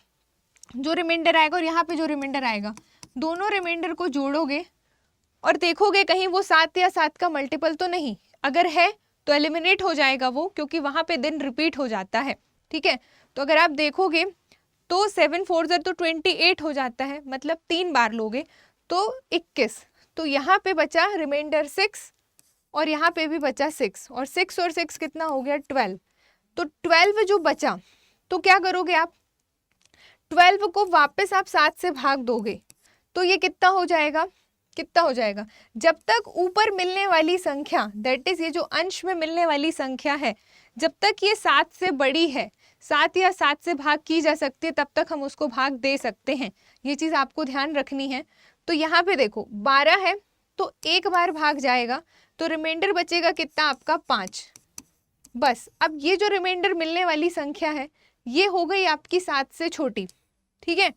जो रिमाइंडर आएगा और यहाँ पे जो रिमाइंडर आएगा, दोनों रिमाइंडर को जोड़ोगे और देखोगे कहीं वो 7 या 7 का मल्टीपल तो नहीं, अगर है तो एलिमिनेट हो जाएगा वो, क्योंकि वहाँ पे दिन रिपीट हो जाता है, ठीक है। तो अगर आप देखोगे तो 7 4 तो 28 हो जाता है, मतलब 3 बार लोगे तो 21। तो यहाँ पे बचा रिमाइंडर 6 और यहाँ पे भी बचा 6, और 6 और 6 कितना हो गया, 12। तो 12 जो बचा तो क्या करोगे आप, 12 को वापस आप 7 से भाग दोगे, तो ये कितना हो जाएगा, कितना हो जाएगा, जब तक ऊपर मिलने वाली संख्या, दैट इज ये जो अंश में मिलने वाली संख्या है, जब तक ये 7 से बड़ी है, 7 या 7 से भाग की जा सकती है, तब तक हम उसको भाग दे सकते हैं। ये चीज़ आपको ध्यान रखनी है। तो यहाँ पे देखो 12 है तो एक बार भाग जाएगा, तो रिमाइंडर बचेगा कितना आपका, 5। बस अब ये जो रिमाइंडर मिलने वाली संख्या है ये हो गई आपकी 7 से छोटी, ठीक है।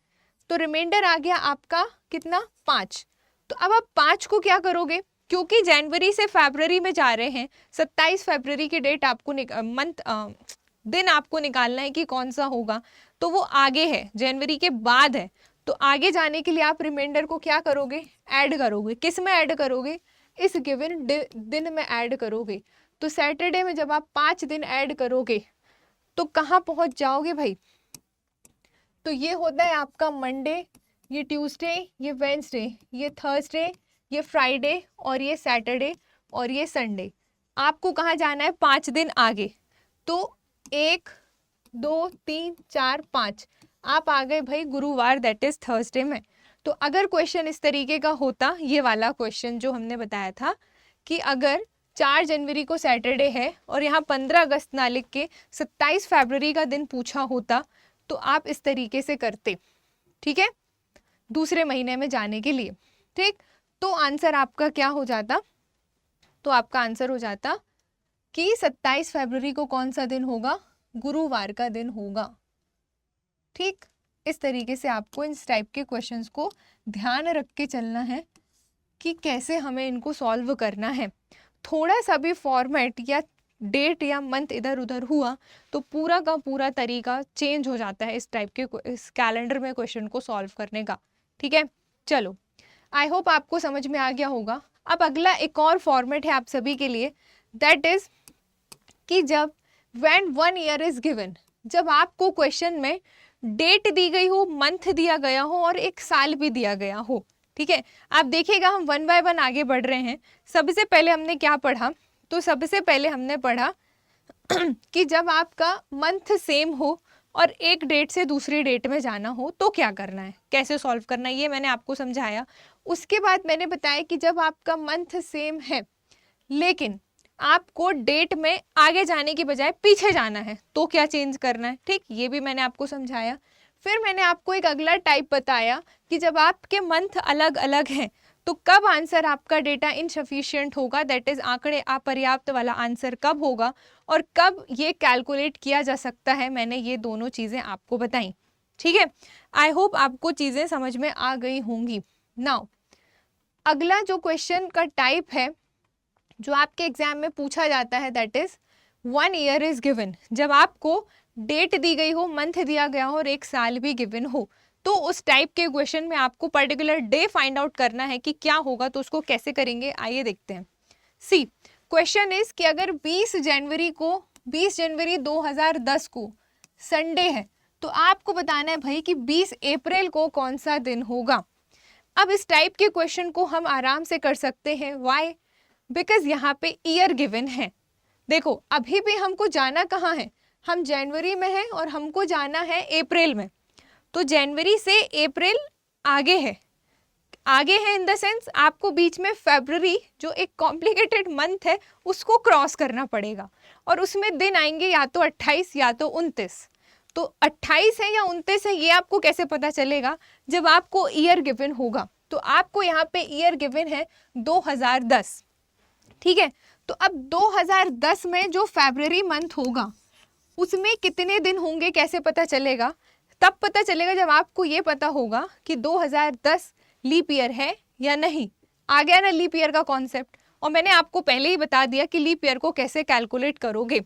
तो रिमाइंडर आ गया आपका कितना, 5। तो अब आप 5 को क्या करोगे, क्योंकि जनवरी से फरवरी में जा रहे हैं, 27 फरवरी की डेट आपको दिन आपको निकालना है कि कौन सा होगा, तो वो आगे है, जनवरी के बाद है। तो आगे जाने के लिए आप रिमाइंडर को क्या करोगे, ऐड करोगे। किस में ऐड करोगे, इस गिवन दिन में ऐड करोगे। तो सैटरडे में जब आप 5 दिन ऐड करोगे तो कहाँ पहुँच जाओगे भाई, तो ये होता है आपका मंडे, ये ट्यूसडे, ये वेंसडे, ये थर्सडे, ये फ्राइडे और ये सैटरडे और ये संडे। आपको कहाँ जाना है, 5 दिन आगे। तो 1 2 3 4 5 आप आ गए भाई गुरुवार, दैट इज थर्सडे में। तो अगर क्वेश्चन इस तरीके का होता, ये वाला क्वेश्चन जो हमने बताया था कि अगर 4 जनवरी को सैटरडे है और यहाँ 15 अगस्त ना लिख के 27 फरवरी का दिन पूछा होता, तो आप इस तरीके से करते, ठीक है, दूसरे महीने में जाने के लिए, ठीक। तो आंसर आपका क्या हो जाता, तो आपका आंसर हो जाता कि 27 फरवरी को कौन सा दिन होगा, गुरुवार का दिन होगा, ठीक। इस तरीके से आपको इस टाइप के क्वेश्चंस को ध्यान रख के चलना है कि कैसे हमें इनको सॉल्व करना है। थोड़ा सा भी फॉर्मेट या डेट या मंथ इधर उधर हुआ तो पूरा का पूरा तरीका चेंज हो जाता है इस टाइप के इस कैलेंडर में क्वेश्चन को सॉल्व करने का, ठीक है। चलो, आई होप आपको समझ में आ गया होगा। अब अगला एक और फॉर्मेट है आप सभी के लिए, दैट इज कि जब व्हेन 1 ईयर इज गिवन, जब आपको क्वेश्चन में डेट दी गई हो, मंथ दिया गया हो और एक साल भी दिया गया हो, ठीक है। आप देखिएगा हम 1 बाय 1 आगे बढ़ रहे हैं। सबसे पहले हमने क्या पढ़ा, तो सबसे पहले हमने पढ़ा कि जब आपका मंथ सेम हो और एक डेट से दूसरी डेट में जाना हो तो क्या करना है, कैसे सॉल्व करना है, ये मैंने आपको समझाया। उसके बाद मैंने बताया कि जब आपका मंथ सेम है लेकिन आपको डेट में आगे जाने की बजाय पीछे जाना है तो क्या चेंज करना है, ठीक, ये भी मैंने आपको समझाया। फिर मैंने आपको एक अगला टाइप बताया कि जब आपके मंथ अलग अलग हैं तो कब आंसर आपका डेटा इनसफिशिएंट होगा, दैट इज आंकड़े अपर्याप्त वाला आंसर कब होगा और कब ये कैलकुलेट किया जा सकता है। मैंने ये दोनों चीज़ें आपको बताई, ठीक है। आई होप आपको चीज़ें समझ में आ गई होंगी। नाउ अगला जो क्वेश्चन का टाइप है जो आपके एग्जाम में पूछा जाता है, that is 1 year is given. जब आपको डेट दी गई हो, मंथ दिया गया हो और एक साल भी गिवन हो, तो उस टाइप के क्वेश्चन में आपको पर्टिकुलर डे फाइंड आउट करना है कि क्या होगा। तो उसको कैसे करेंगे, आइए देखते हैं। सी क्वेश्चन इज कि अगर 20 जनवरी 2010 को संडे है तो आपको बताना है भाई कि 20 अप्रैल को कौन सा दिन होगा। अब इस टाइप के क्वेश्चन को हम आराम से कर सकते हैं, व्हाई, बिकॉज यहाँ पे ईयर गिवन है। देखो अभी भी हमको जाना कहाँ है, हम जनवरी में हैं और हमको जाना है अप्रैल में, तो जनवरी से अप्रैल आगे है, आगे है इन द सेंस आपको बीच में फरवरी जो एक कॉम्प्लिकेटेड मंथ है उसको क्रॉस करना पड़ेगा, और उसमें दिन आएंगे या तो 28 या तो 29। तो 28 है या 29 है ये आपको कैसे पता चलेगा? जब आपको ईयर गिवन होगा। तो आपको यहाँ पे ईयर गिवन है 2010, ठीक है। तो अब 2010 में जो फरवरी मंथ होगा उसमें कितने दिन होंगे कैसे पता चलेगा? तब पता चलेगा जब आपको ये पता होगा कि 2010 लीप ईयर है या नहीं। आ गया ना लीप ईयर का कॉन्सेप्ट। और मैंने आपको पहले ही बता दिया कि लीप ईयर को कैसे कैलकुलेट करोगे,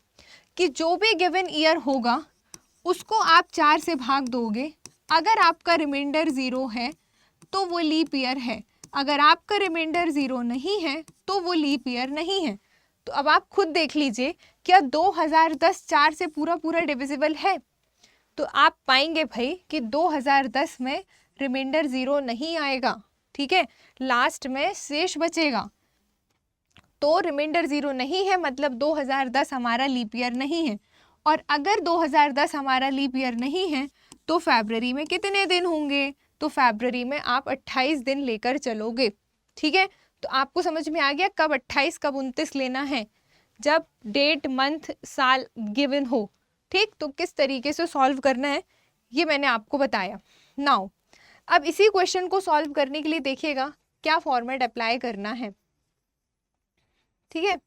कि जो भी गिवन ईयर होगा उसको आप 4 से भाग दोगे। अगर आपका रिमाइंडर 0 है तो वो लीप ईयर है, अगर आपका रिमाइंडर 0 नहीं है तो वो लीप ईयर नहीं है। तो अब आप खुद देख लीजिए, क्या 2010 4 से पूरा पूरा डिविजिबल है? तो आप पाएंगे भाई कि 2010 में रिमाइंडर 0 नहीं आएगा, ठीक है, लास्ट में शेष बचेगा। तो रिमाइंडर 0 नहीं है मतलब 2010 हमारा लीप ईयर नहीं है। और अगर 2010 हमारा लीप ईयर नहीं है तो फरवरी में कितने दिन होंगे? तो फरवरी में आप 28 दिन लेकर चलोगे, ठीक है। तो आपको समझ में आ गया कब 28 कब 29 लेना है, जब डेट मंथ साल गिवन हो, ठीक। तो किस तरीके से सॉल्व करना है ये मैंने आपको बताया। नाउ अब इसी क्वेश्चन को सॉल्व करने के लिए देखिएगा क्या फॉर्मेट अप्लाई करना है, ठीक है।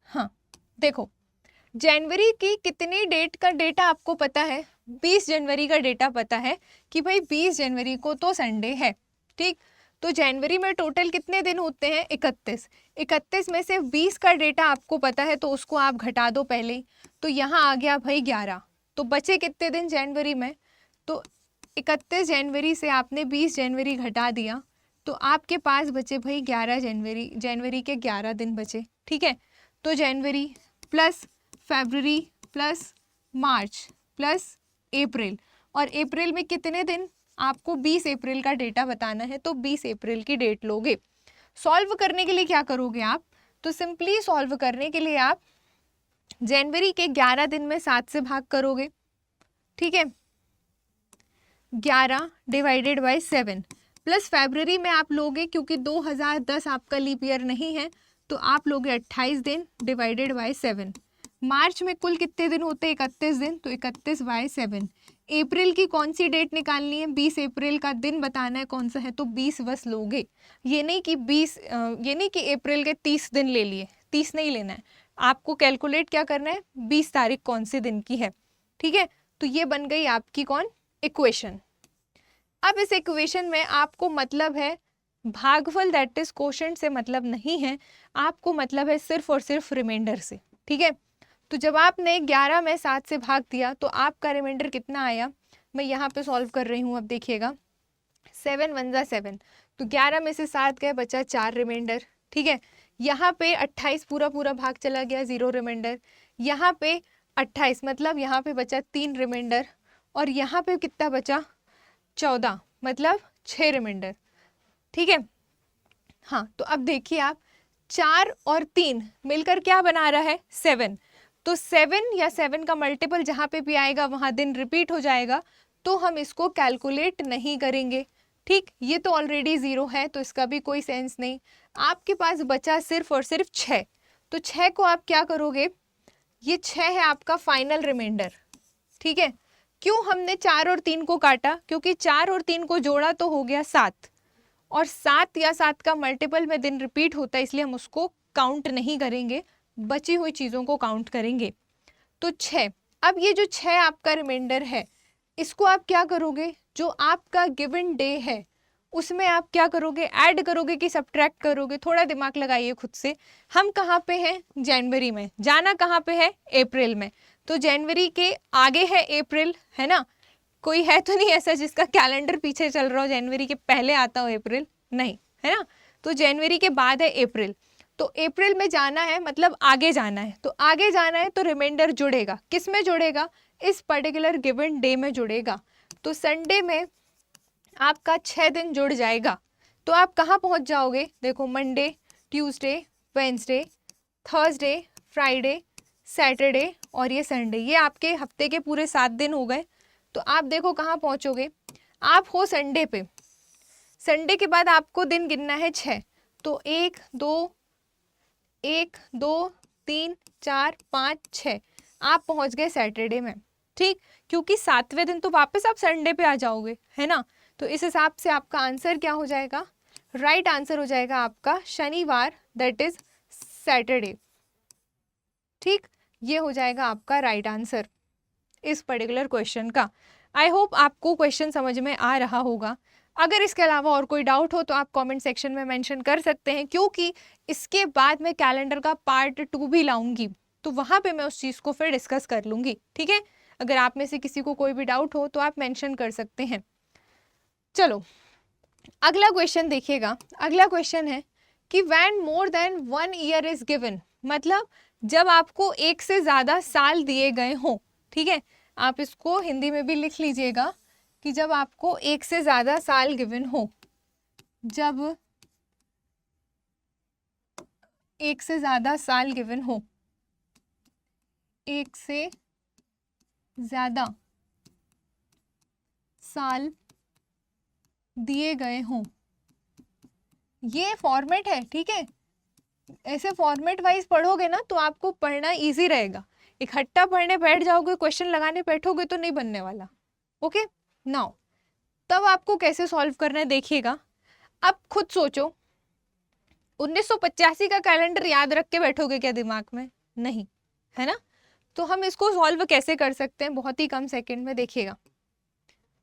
हाँ देखो, जनवरी की कितनी डेट का डेटा आपको पता है? 20 जनवरी का डेटा पता है कि भाई 20 जनवरी को तो संडे है, ठीक। तो जनवरी में टोटल कितने दिन होते हैं? 31। 31 में से 20 का डेटा आपको पता है तो उसको आप घटा दो पहले ही। तो यहाँ आ गया भाई 11। तो बचे कितने दिन जनवरी में? तो 31 जनवरी से आपने 20 जनवरी घटा दिया तो आपके पास बचे भाई 11 जनवरी। जनवरी के 11 दिन बचे, ठीक है। तो जनवरी प्लस फरवरी प्लस मार्च प्लस अप्रैल, और अप्रैल में कितने दिन? आपको 20 अप्रैल का डेटा बताना है तो 20 अप्रैल की डेट लोगे। सॉल्व करने के लिए क्या करोगे आप? तो सिंपली सॉल्व करने के लिए आप जनवरी के 11 दिन में 7 से भाग करोगे, ठीक है। 11 डिवाइडेड बाय 7 प्लस फरवरी में आप लोगे, क्योंकि 2010 आपका लीप ईयर नहीं है तो आप लोगे 28 दिन डिवाइडेड बाय 7। मार्च में कुल कितने दिन होते हैं? 31 दिन, तो 31 बाय 7। अप्रैल की कौन सी डेट निकालनी है? 20 अप्रैल का दिन बताना है कौन सा है, तो 20 बस लोगे। ये नहीं कि अप्रैल के 30 दिन ले लिए, 30 नहीं लेना है आपको। कैलकुलेट क्या करना है? 20 तारीख कौन से दिन की है, ठीक है। तो ये बन गई आपकी कौन? इक्वेशन। अब इस इक्वेशन में आपको मतलब है भागफल, दैट इज क्वोशंट से मतलब नहीं है, आपको मतलब है सिर्फ और सिर्फ रिमाइंडर से, ठीक है। तो जब आपने 11 में 7 से भाग दिया तो आपका रिमाइंडर कितना आया? मैं यहाँ पे सॉल्व कर रही हूँ, अब देखिएगा। 7 1 जा 7, तो 11 में से 7 गए, बचा 4 रिमाइंडर, ठीक है। यहाँ पे 28 पूरा पूरा भाग चला गया, 0 रिमाइंडर। यहाँ पे 28 मतलब यहाँ पे बचा 3 रिमाइंडर, और यहाँ पे कितना बचा? 14 मतलब 6 रिमाइंडर, ठीक है। हाँ तो अब देखिए आप, 4 और 3 मिलकर क्या बना रहा है? 7। तो 7 या 7 का मल्टीपल जहाँ पे भी आएगा वहाँ दिन रिपीट हो जाएगा, तो हम इसको कैलकुलेट नहीं करेंगे, ठीक। ये तो ऑलरेडी 0 है तो इसका भी कोई सेंस नहीं। आपके पास बचा सिर्फ और सिर्फ 6। तो 6 को आप क्या करोगे? ये 6 है आपका फाइनल रिमाइंडर, ठीक है। क्यों हमने 4 और 3 को काटा? क्योंकि 4 और 3 को जोड़ा तो हो गया 7, और 7 या 7 का मल्टीपल में दिन रिपीट होता है, इसलिए हम उसको काउंट नहीं करेंगे, बची हुई चीज़ों को काउंट करेंगे। तो 6। अब ये जो 6 आपका रिमाइंडर है इसको आप क्या करोगे? जो आपका गिवन डे है उसमें आप क्या करोगे? ऐड करोगे कि सब्ट्रैक्ट करोगे? थोड़ा दिमाग लगाइए खुद से। हम कहाँ पे हैं? जनवरी में। जाना कहाँ पे है? अप्रैल में। तो जनवरी के आगे है अप्रैल, है ना। कोई है तो नहीं ऐसा जिसका कैलेंडर पीछे चल रहा हो, जनवरी के पहले आता हो अप्रैल? नहीं, है ना। तो जनवरी के बाद है अप्रैल, तो अप्रैल में जाना है मतलब आगे जाना है। तो आगे जाना है तो रिमाइंडर जुड़ेगा, किस में जुड़ेगा? इस पर्टिकुलर गिवन डे में जुड़ेगा। तो संडे में आपका 6 दिन जुड़ जाएगा। तो आप कहाँ पहुँच जाओगे? देखो, Monday, Tuesday, Wednesday, Thursday, Friday, Saturday और ये संडे, ये आपके हफ्ते के पूरे 7 दिन हो गए। तो आप देखो कहाँ पहुँचोगे, आप हो संडे पे, संडे के बाद आपको दिन गिनना है 6, तो 1 2 3 4 5 6, आप पहुँच गए सैटरडे में, ठीक, क्योंकि 7वें दिन तो वापस आप संडे पे आ जाओगे, है ना। तो इस हिसाब से आपका आंसर क्या हो जाएगा, राइट आंसर हो जाएगा आपका शनिवार, दैट इज सैटरडे, ठीक, ये हो जाएगा आपका राइट आंसर इस पर्टिकुलर क्वेश्चन का। आई होप आपको क्वेश्चन समझ में आ रहा होगा। अगर इसके अलावा और कोई डाउट हो तो आप कमेंट सेक्शन में मेंशन कर सकते हैं, क्योंकि इसके बाद मैं कैलेंडर का पार्ट 2 भी लाऊंगी, तो वहाँ पे मैं उस चीज़ को फिर डिस्कस कर लूँगी, ठीक है। अगर आप में से किसी को कोई भी डाउट हो तो आप मेंशन कर सकते हैं। चलो अगला क्वेश्चन देखिएगा। अगला क्वेश्चन है कि when more than 1 year is given, मतलब जब आपको एक से ज़्यादा साल दिए गए हों, ठीक है, आप इसको हिंदी में भी लिख लीजिएगा कि जब आपको एक से ज़्यादा साल गिवन हो, जब एक से ज़्यादा साल गिवन हो, एक से ज़्यादा साल दिए गए हों, ये फॉर्मेट है, ठीक है। ऐसे फॉर्मेट वाइज पढ़ोगे ना तो आपको पढ़ना इजी रहेगा। इकट्ठा पढ़ने बैठ जाओगे, क्वेश्चन लगाने बैठोगे तो नहीं बनने वाला। ओके नाउ, तब आपको कैसे सॉल्व करना है देखिएगा। अब खुद सोचो, 1985 का कैलेंडर याद रख के बैठोगे क्या दिमाग में, नहीं, है ना। तो हम इसको सॉल्व कैसे कर सकते हैं, बहुत ही कम सेकंड में देखिएगा।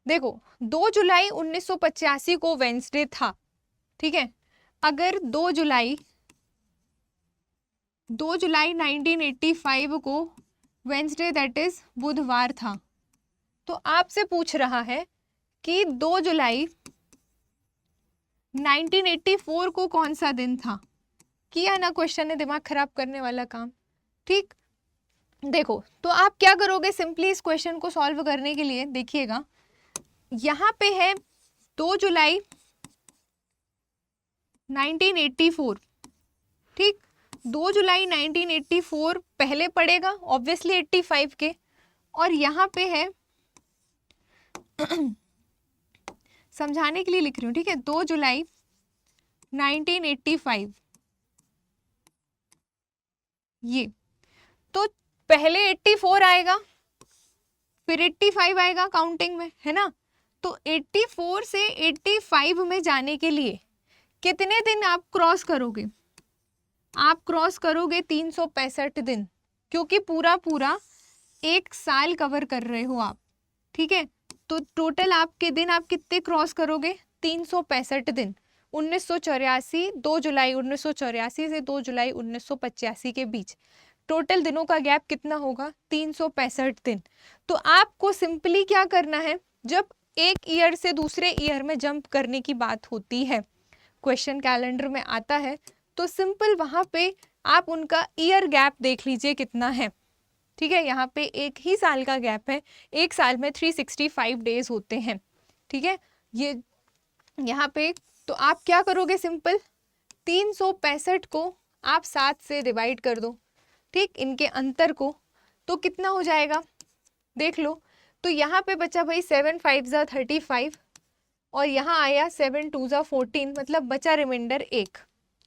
देखो 2 जुलाई 1985 को वेंसडे था, ठीक है। अगर 2 जुलाई 1985 को वेंसडे दैट इज बुधवार था, तो आपसे पूछ रहा है कि 2 जुलाई 1984 को कौन सा दिन था। किया ना क्वेश्चन ने दिमाग खराब करने वाला काम, ठीक। देखो तो आप क्या करोगे, सिंपली इस क्वेश्चन को सॉल्व करने के लिए देखिएगा, यहाँ पे है 2 जुलाई 1984, ठीक। 2 जुलाई 1984 पहले पड़ेगा ऑब्वियसली 85 के, और यहाँ पे है समझाने के लिए लिख रही हूँ, ठीक है, 2 जुलाई 1985, ये तो पहले 84 आएगा फिर 85 आएगा काउंटिंग में, है ना। तो 84 से 85 में जाने के लिए कितने दिन आप क्रॉस करोगे, आप क्रॉस करोगे 365 दिन, क्योंकि पूरा पूरा एक साल कवर कर रहे हो आप, ठीक है। तो टोटल आपके दिन आप कितने क्रॉस करोगे, 365 दिन। 1984, 2 जुलाई 1984 से 2 जुलाई 1985 के बीच टोटल दिनों का गैप कितना होगा, 365 दिन। तो आपको सिंपली क्या करना है, जब एक ईयर से दूसरे ईयर में जंप करने की बात होती है, क्वेश्चन कैलेंडर में आता है, तो सिंपल वहाँ पे आप उनका ईयर गैप देख लीजिए कितना है, ठीक है। यहाँ पे एक ही साल का गैप है, एक साल में 365 डेज होते हैं, ठीक है। ये यहाँ पे तो आप क्या करोगे, सिंपल 365 को आप 7 से डिवाइड कर दो, ठीक, इनके अंतर को, तो कितना हो जाएगा देख लो। तो यहाँ पे बचा भाई 7 5 ज़ा 35 और यहाँ आया 7 2 ज़ा 14, मतलब बचा रिमाइंडर 1,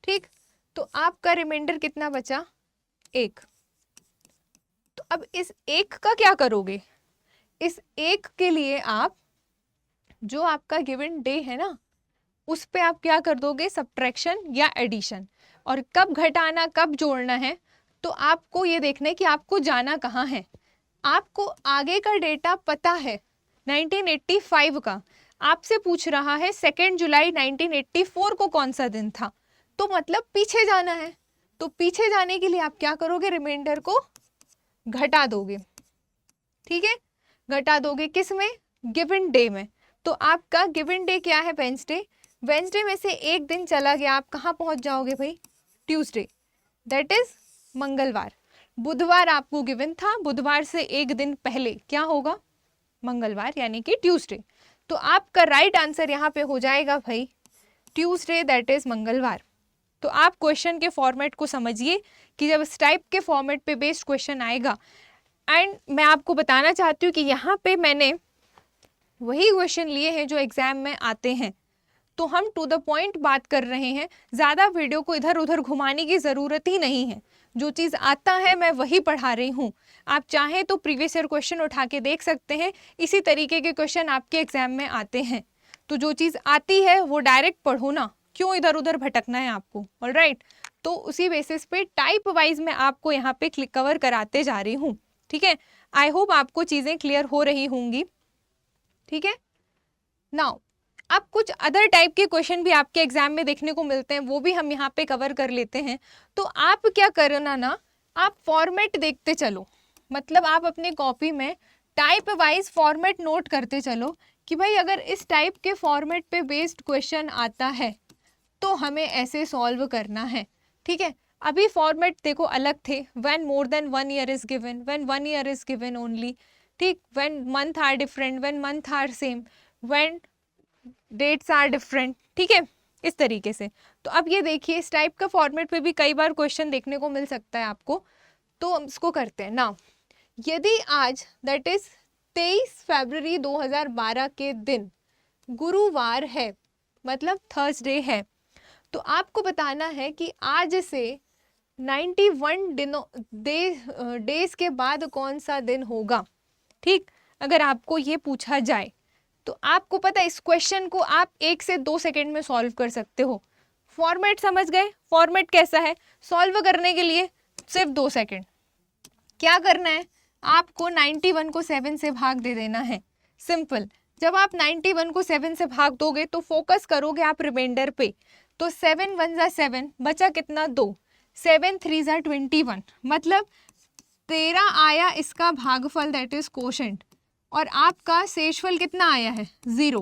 ठीक। तो आपका रिमाइंडर कितना बचा, 1। तो अब इस 1 का क्या करोगे, इस 1 के लिए आप जो आपका गिवन डे है ना, उस पे आप क्या कर दोगे, सब्ट्रैक्शन या एडिशन। और कब घटाना कब जोड़ना है, तो आपको ये देखना है कि आपको जाना कहाँ है। आपको आगे का डेटा पता है 1985 का, आपसे पूछ रहा है 2 जुलाई 1984 को कौन सा दिन था, तो मतलब पीछे जाना है। तो पीछे जाने के लिए आप क्या करोगे, रिमाइंडर को घटा दोगे, ठीक है, घटा दोगे किस में, गिवन डे में। तो आपका गिवन डे क्या है, वेंसडे। वेंसडे में से एक दिन चला गया, आप कहाँ पहुंच जाओगे भाई, ट्यूसडे, दैट इज मंगलवार। बुधवार आपको गिवन था, बुधवार से एक दिन पहले क्या होगा, मंगलवार, यानी कि ट्यूसडे। तो आपका राइट आंसर यहाँ पे हो जाएगा भाई ट्यूसडे, दैट इज मंगलवार, तो आप क्वेश्चन के फॉर्मेट को समझिए कि जब इस टाइप के फॉर्मेट पे बेस्ड क्वेश्चन आएगा, एंड मैं आपको बताना चाहती हूँ कि यहाँ पे मैंने वही क्वेश्चन लिए हैं जो एग्जाम में आते हैं, तो हम टू द पॉइंट बात कर रहे हैं, ज़्यादा वीडियो को इधर उधर घुमाने की ज़रूरत ही नहीं है। जो चीज़ आता है मैं वही पढ़ा रही हूँ। आप चाहें तो प्रीवियस ईयर क्वेश्चन उठा के देख सकते हैं, इसी तरीके के क्वेश्चन आपके एग्जाम में आते हैं। तो जो चीज़ आती है वो डायरेक्ट पढ़ो ना, क्यों इधर उधर भटकना है आपको। ऑलराइट, तो उसी बेसिस पे टाइप वाइज मैं आपको यहाँ पे क्लिक कवर कराते जा रही हूँ। ठीक है, आई होप आपको चीज़ें क्लियर हो रही होंगी। ठीक है, नाउ अब कुछ अदर टाइप के क्वेश्चन भी आपके एग्जाम में देखने को मिलते हैं, वो भी हम यहाँ पे कवर कर लेते हैं। तो आप क्या करना ना, आप फॉर्मेट देखते चलो, मतलब आप अपनी कॉपी में टाइप वाइज फॉर्मेट नोट करते चलो कि भाई अगर इस टाइप के फॉर्मेट पे बेस्ड क्वेश्चन आता है तो हमें ऐसे सॉल्व करना है। ठीक है, अभी फॉर्मेट देखो अलग थे, when more than 1 year is given, when 1 year is given only, ठीक, when month are different, when month are same, when dates are different. ठीक है, इस तरीके से। तो अब ये देखिए इस टाइप का फॉर्मेट पे भी कई बार क्वेश्चन देखने को मिल सकता है आपको, तो हम इसको करते हैं ना। यदि आज दैट इज 23 फरवरी 2012 के दिन गुरुवार है, मतलब थर्सडे है, तो आपको बताना है कि आज से 91 डेज के बाद कौन सा दिन होगा। ठीक, अगर आपको ये पूछा जाए तो आपको पता है इस क्वेश्चन को आप 1 से 2 सेकेंड में सॉल्व कर सकते हो। फॉर्मेट समझ गए, फॉर्मेट कैसा है, सॉल्व करने के लिए सिर्फ 2 सेकेंड। क्या करना है, आपको 91 को 7 से भाग दे देना है, सिंपल। जब आप 91 को 7 से भाग दोगे तो फोकस करोगे आप रिमाइंडर पे, तो 7 1 जा 7, बचा कितना 2, 7 3 जा 21, मतलब 13 आया इसका भागफल, दैट इज कोशेंट, और आपका शेषफल कितना आया है 0।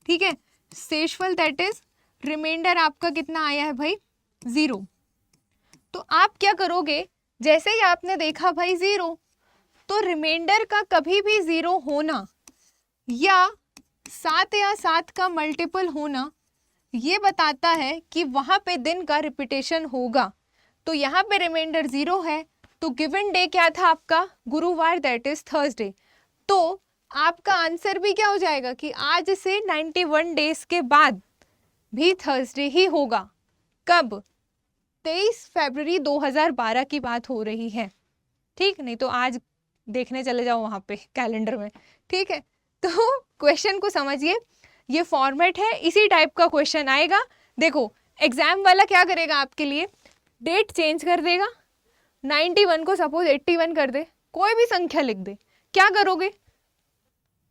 ठीक है, शेषफल दैट इज रिमाइंडर आपका कितना आया है भाई 0। तो आप क्या करोगे, जैसे ही आपने देखा भाई 0, तो रिमाइंडर का कभी भी 0 होना या 7 या 7 का मल्टीपल होना ये बताता है कि वहां पे दिन का रिपीटेशन होगा। तो यहाँ पे रिमाइंडर 0 है, तो गिवन डे क्या था आपका गुरुवार, दैट इज थर्सडे। तो आपका आंसर भी क्या हो जाएगा कि आज से 91 डेज के बाद भी थर्सडे ही होगा। कब, 23 फरवरी 2012 की बात हो रही है। ठीक, नहीं तो आज देखने चले जाओ वहां पे कैलेंडर में। ठीक है, तो क्वेश्चन को समझिए, ये फॉर्मेट है, इसी टाइप का क्वेश्चन आएगा। देखो एग्जाम वाला क्या करेगा आपके लिए, डेट चेंज कर देगा, 91 को सपोज 81 कर दे, कोई भी संख्या लिख दे, क्या करोगे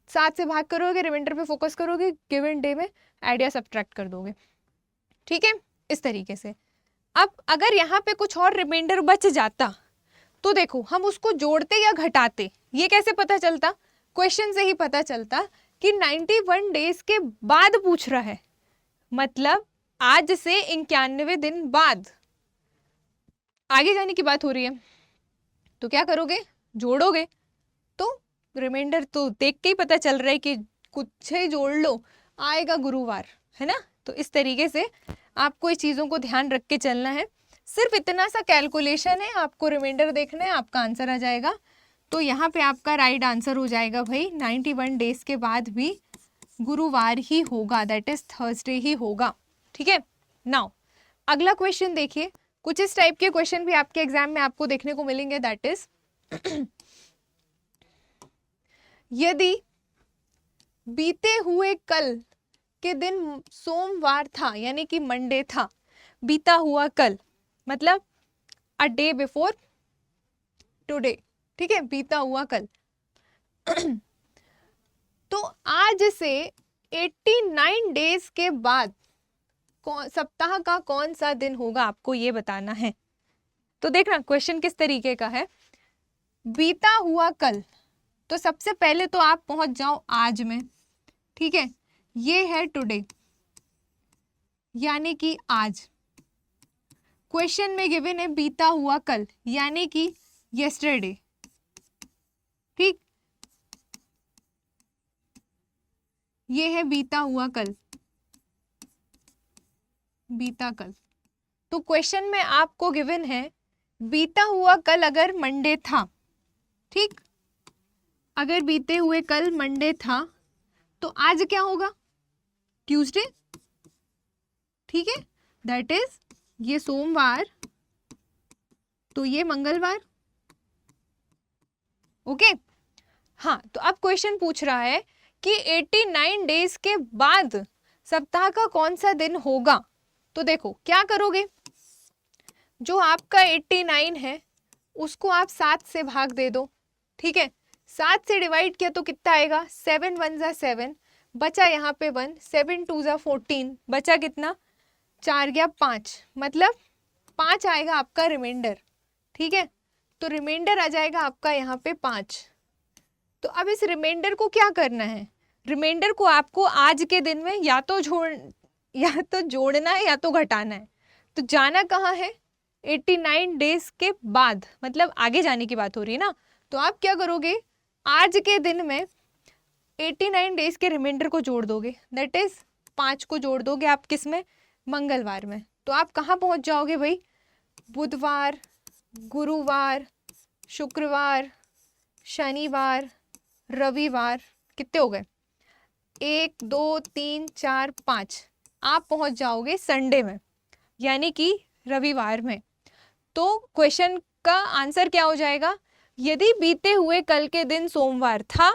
7 से भाग करोगे, रिमाइंडर पे फोकस करोगे, गिवन डे में ऐड या सब्ट्रैक्ट कर दोगे। ठीक है, इस तरीके से। अब अगर यहाँ पे कुछ और रिमाइंडर बच जाता तो देखो हम उसको जोड़ते या घटाते, ये कैसे पता चलता, क्वेश्चन से ही पता चलता कि 91 डेज के बाद पूछ रहा है, मतलब आज से 91 दिन बाद आगे जाने की बात हो रही है। तो क्या करोगे, जोड़ोगे, तो रिमाइंडर तो देख के ही पता चल रहा है कि कुछ ही जोड़ लो, आएगा गुरुवार, है ना। तो इस तरीके से आपको इस चीज़ों को ध्यान रख के चलना है। सिर्फ इतना सा कैलकुलेशन है, आपको रिमाइंडर देखना है, आपका आंसर आ जाएगा। तो यहाँ पे आपका राइट आंसर हो जाएगा भाई 91 डेज के बाद भी गुरुवार ही होगा, दैट इज थर्सडे ही होगा। ठीक है, नाउ अगला क्वेश्चन देखिए, कुछ इस टाइप के क्वेश्चन भी आपके एग्जाम में आपको देखने को मिलेंगे, दैट इज यदि बीते हुए कल के दिन सोमवार था, यानी कि मंडे था, बीता हुआ कल मतलब अ डे बिफोर टुडे। ठीक है, बीता हुआ कल तो आज से 89 डेज के बाद सप्ताह का कौन सा दिन होगा, आपको ये बताना है। तो देखना क्वेश्चन किस तरीके का है, बीता हुआ कल, तो सबसे पहले तो आप पहुंच जाओ आज में। ठीक है, ये है टुडे, यानी कि आज। क्वेश्चन में गिवन है बीता हुआ कल, यानी कि यस्टरडे। ठीक, ये है बीता हुआ कल, बीता कल। तो क्वेश्चन में आपको गिवन है बीता हुआ कल अगर मंडे था, ठीक, अगर बीते हुए कल मंडे था तो आज क्या होगा? ट्यूसडे, ठीक है, दैट इज ये सोमवार तो ये मंगलवार। ओके हाँ, तो अब क्वेश्चन पूछ रहा है कि 89 डेज के बाद सप्ताह का कौन सा दिन होगा। तो देखो क्या करोगे, जो आपका 89 है उसको आप 7 से भाग दे दो, ठीक है, 7 से डिवाइड किया तो कितना आएगा? 7 1 जा 7, बचा यहाँ पे 1, 7 2 जा 14, बचा कितना? 4 गया 5, मतलब 5 आएगा आपका रिमाइंडर, ठीक है, तो रिमाइंडर आ जाएगा आपका यहाँ पे 5। तो अब इस रिमाइंडर को क्या करना है? रिमाइंडर को आपको आज के दिन में या तो जोड़ना है या तो घटाना है। तो जाना कहाँ है? 89 डेज के बाद, मतलब आगे जाने की बात हो रही है ना। तो आप क्या करोगे, आज के दिन में 89 डेज के रिमाइंडर को जोड़ दोगे, दैट इज 5 को जोड़ दोगे आप किस में? मंगलवार में। तो आप कहाँ पहुँच जाओगे भाई? बुधवार, गुरुवार, शुक्रवार, शनिवार, रविवार, कितने हो गए? 1 2 3 4 5, आप पहुंच जाओगे संडे में, यानी कि रविवार में। तो क्वेश्चन का आंसर क्या हो जाएगा? यदि बीते हुए कल के दिन सोमवार था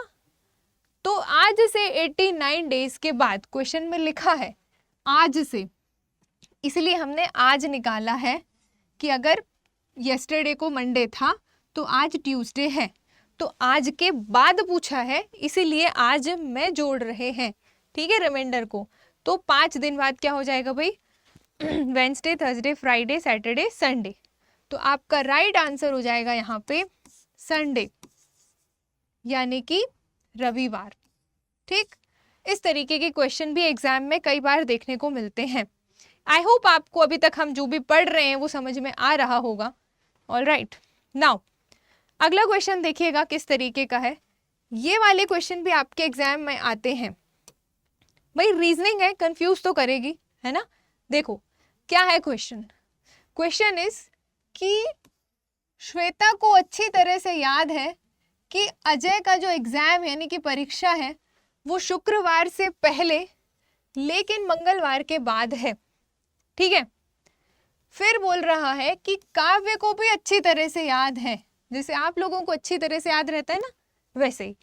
तो आज से 89 डेज के बाद, क्वेश्चन में लिखा है आज से, इसलिए हमने आज निकाला है कि अगर यस्टरडे को मंडे था तो आज ट्यूसडे है, तो आज के बाद पूछा है इसीलिए आज में जोड़ रहे हैं, ठीक है, रिमाइंडर को। तो 5 दिन बाद क्या हो जाएगा भाई? Wednesday, Thursday, Friday, Saturday, Sunday. तो आपका राइट आंसर हो जाएगा यहाँ पे संडे, यानी कि रविवार, ठीक। इस तरीके के क्वेश्चन भी एग्जाम में कई बार देखने को मिलते हैं। आई होप आपको अभी तक हम जो भी पढ़ रहे हैं वो समझ में आ रहा होगा। ऑल राइट, नाउ अगला क्वेश्चन देखिएगा किस तरीके का है। ये वाले क्वेश्चन भी आपके एग्जाम में आते हैं भाई, रीजनिंग है, कंफ्यूज तो करेगी, है ना। देखो क्या है क्वेश्चन। क्वेश्चन इज कि श्वेता को अच्छी तरह से याद है कि अजय का जो एग्जाम यानी कि परीक्षा है वो शुक्रवार से पहले लेकिन मंगलवार के बाद है, ठीक है। फिर बोल रहा है कि काव्य को भी अच्छी तरह से याद है, जैसे आप लोगों को अच्छी तरह से याद रहता है ना, वैसे ही,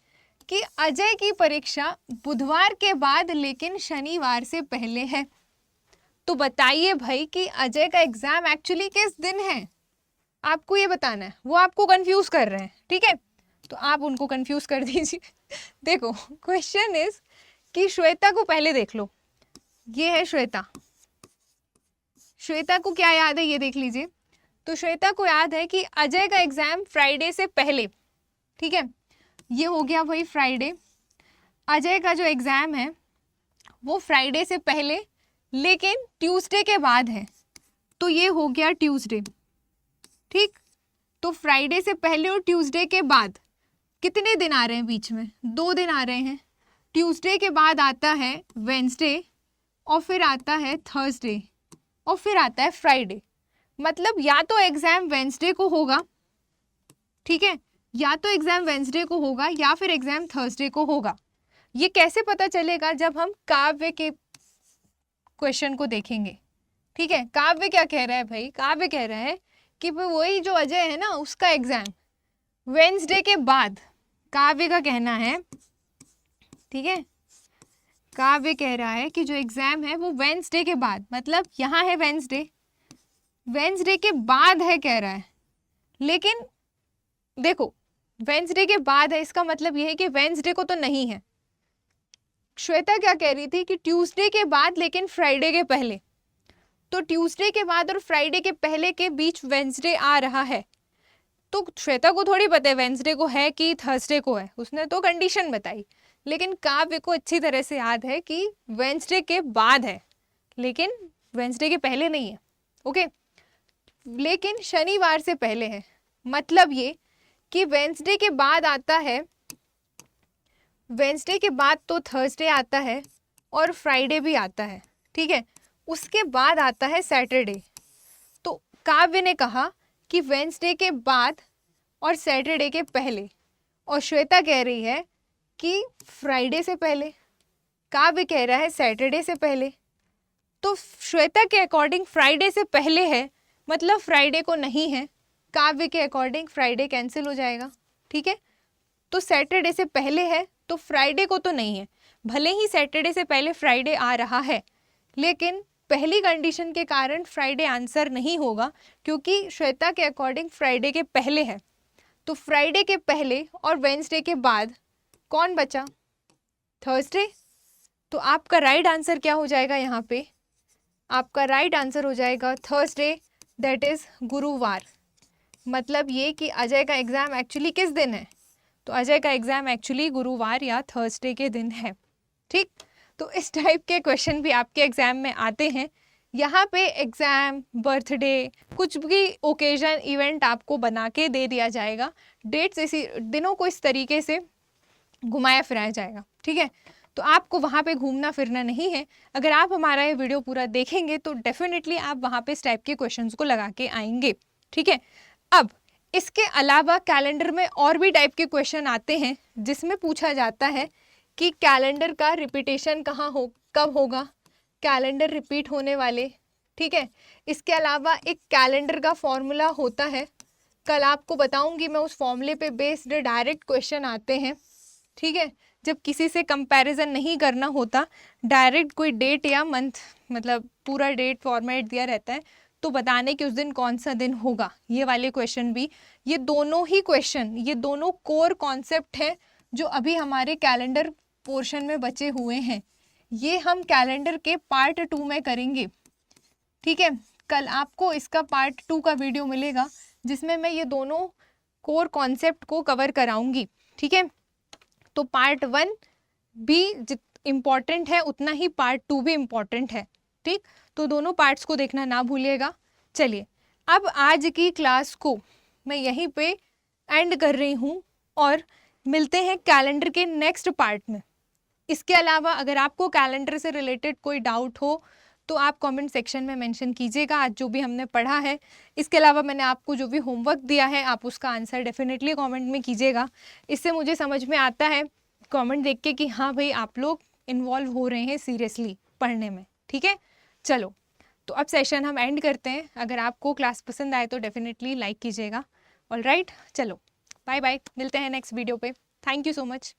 कि अजय की परीक्षा बुधवार के बाद लेकिन शनिवार से पहले है। तो बताइए भाई कि अजय का एग्जाम एक्चुअली किस दिन है, आपको ये बताना है। वो आपको कंफ्यूज कर रहे हैं, ठीक है, तो आप उनको कंफ्यूज कर दीजिए। देखो क्वेश्चन इज कि श्वेता को पहले देख लो, ये है श्वेता। श्वेता को क्या याद है ये देख लीजिए। तो श्वेता को याद है कि अजय का एग्जाम फ्राइडे से पहले, ठीक है, ये हो गया वही फ्राइडे। अजय का जो एग्जाम है वो फ्राइडे से पहले लेकिन ट्यूसडे के बाद है, तो ये हो गया ट्यूसडे, ठीक। तो फ्राइडे से पहले और ट्यूसडे के बाद कितने दिन आ रहे हैं बीच में? 2 दिन आ रहे हैं। ट्यूसडे के बाद आता है वेंसडे और फिर आता है थर्सडे और फिर आता है फ्राइडे। मतलब या तो एग्जाम वेंसडे को होगा, ठीक है, या तो एग्जाम वेंसडे को होगा या फिर एग्जाम थर्सडे को होगा। ये कैसे पता चलेगा? जब हम काव्य के क्वेश्चन को देखेंगे, ठीक है। काव्य क्या कह रहा है भाई? काव्य कह रहा है कि वही जो अजय है ना उसका एग्जाम वेंसडे के बाद, काव्य का कहना है, ठीक है, काव्य कह रहा है कि जो एग्जाम है वो वेंसडे के बाद, मतलब यहाँ है वेंसडे, वेंसडे के बाद है कह रहा है। लेकिन देखो वेंसडे के बाद है, इसका मतलब ये है कि वेंसडे को तो नहीं है। श्वेता क्या कह रही थी कि ट्यूसडे के बाद लेकिन फ्राइडे के पहले, तो ट्यूसडे के बाद और फ्राइडे के पहले के बीच वेंसडे आ रहा है। तो श्वेता को थोड़ी पता है वेंसडे को है कि थर्सडे को है, उसने तो कंडीशन बताई। लेकिन काव्य को अच्छी तरह से याद है कि वेंसडे के बाद है लेकिन वेंसडे के पहले नहीं है, ओके। लेकिन शनिवार से पहले है, मतलब ये कि वेंसडे के बाद आता है, वेंसडे के बाद तो थर्सडे आता है और फ्राइडे भी आता है, ठीक है। उसके बाद आता है सैटरडे काव्य ने कहा कि वेंसडे के बाद और सैटरडे के पहले, और श्वेता कह रही है कि फ्राइडे से पहले। काव्य कह रहा है सैटरडे से पहले। तो श्वेता के अकॉर्डिंग फ्राइडे से पहले है, मतलब फ्राइडे को नहीं है। काव्य के अकॉर्डिंग फ्राइडे कैंसिल हो जाएगा, ठीक है। तो सैटरडे से पहले है तो फ्राइडे को तो नहीं है। भले ही सैटरडे से पहले फ्राइडे आ रहा है, लेकिन पहली कंडीशन के कारण फ्राइडे आंसर नहीं होगा, क्योंकि श्वेता के अकॉर्डिंग फ्राइडे के पहले है। तो फ्राइडे के पहले और वेंसडे के बाद कौन बचा? थर्सडे। तो आपका राइट आंसर क्या हो जाएगा यहाँ पे? आपका राइट आंसर हो जाएगा थर्सडे, दैट इज गुरुवार। मतलब ये कि अजय का एग्ज़ाम एक्चुअली किस दिन है? तो अजय का एग्ज़ाम एक्चुअली गुरुवार या थर्सडे के दिन है, ठीक। तो इस टाइप के क्वेश्चन भी आपके एग्ज़ाम में आते हैं। यहाँ पे एग्ज़ाम, बर्थडे, कुछ भी ओकेजन, इवेंट आपको बना के दे दिया जाएगा। डेट्स इसी दिनों को इस तरीके से घुमाया फिराया जाएगा, ठीक है। तो आपको वहाँ पे घूमना फिरना नहीं है। अगर आप हमारा ये वीडियो पूरा देखेंगे तो डेफिनेटली आप वहाँ पे इस टाइप के क्वेश्चंस को लगा के आएंगे, ठीक है। अब इसके अलावा कैलेंडर में और भी टाइप के क्वेश्चन आते हैं, जिसमें पूछा जाता है कि कैलेंडर का रिपीटेशन कब होगा, कैलेंडर रिपीट होने वाले, ठीक है। इसके अलावा एक कैलेंडर का फॉर्मूला होता है, कल आपको बताऊंगी मैं। उस फॉर्मूले पे बेस्ड डायरेक्ट क्वेश्चन आते हैं, ठीक है। जब किसी से कंपैरिजन नहीं करना होता, डायरेक्ट कोई डेट या मंथ, मतलब पूरा डेट फॉर्मेट दिया रहता है, तो बताने कि उस दिन कौन सा दिन होगा, ये वाले क्वेश्चन भी। ये दोनों ही क्वेश्चन, ये दोनों कोर कॉन्सेप्ट हैं जो अभी हमारे कैलेंडर पोर्शन में बचे हुए हैं। ये हम कैलेंडर के पार्ट 2 में करेंगे, ठीक है। कल आपको इसका पार्ट 2 का वीडियो मिलेगा, जिसमें मैं ये दोनों कोर कॉन्सेप्ट को कवर कराऊंगी, ठीक है। तो पार्ट 1 भी इम्पॉर्टेंट है, उतना ही पार्ट 2 भी इम्पॉर्टेंट है, ठीक। तो दोनों पार्ट्स को देखना ना भूलिएगा। चलिए, अब आज की क्लास को मैं यहीं पे एंड कर रही हूँ और मिलते हैं कैलेंडर के नेक्स्ट पार्ट में। इसके अलावा अगर आपको कैलेंडर से रिलेटेड कोई डाउट हो तो आप कमेंट सेक्शन में मेंशन कीजिएगा, आज जो भी हमने पढ़ा है। इसके अलावा मैंने आपको जो भी होमवर्क दिया है, आप उसका आंसर डेफिनेटली कमेंट में कीजिएगा। इससे मुझे समझ में आता है कमेंट देख के कि हाँ भाई, आप लोग इन्वॉल्व हो रहे हैं सीरियसली पढ़ने में, ठीक है। चलो, तो अब सेशन हम एंड करते हैं। अगर आपको क्लास पसंद आए तो डेफिनेटली लाइक कीजिएगा। ऑलराइट, चलो बाय बाय, मिलते हैं नेक्स्ट वीडियो पे। Thank you so much.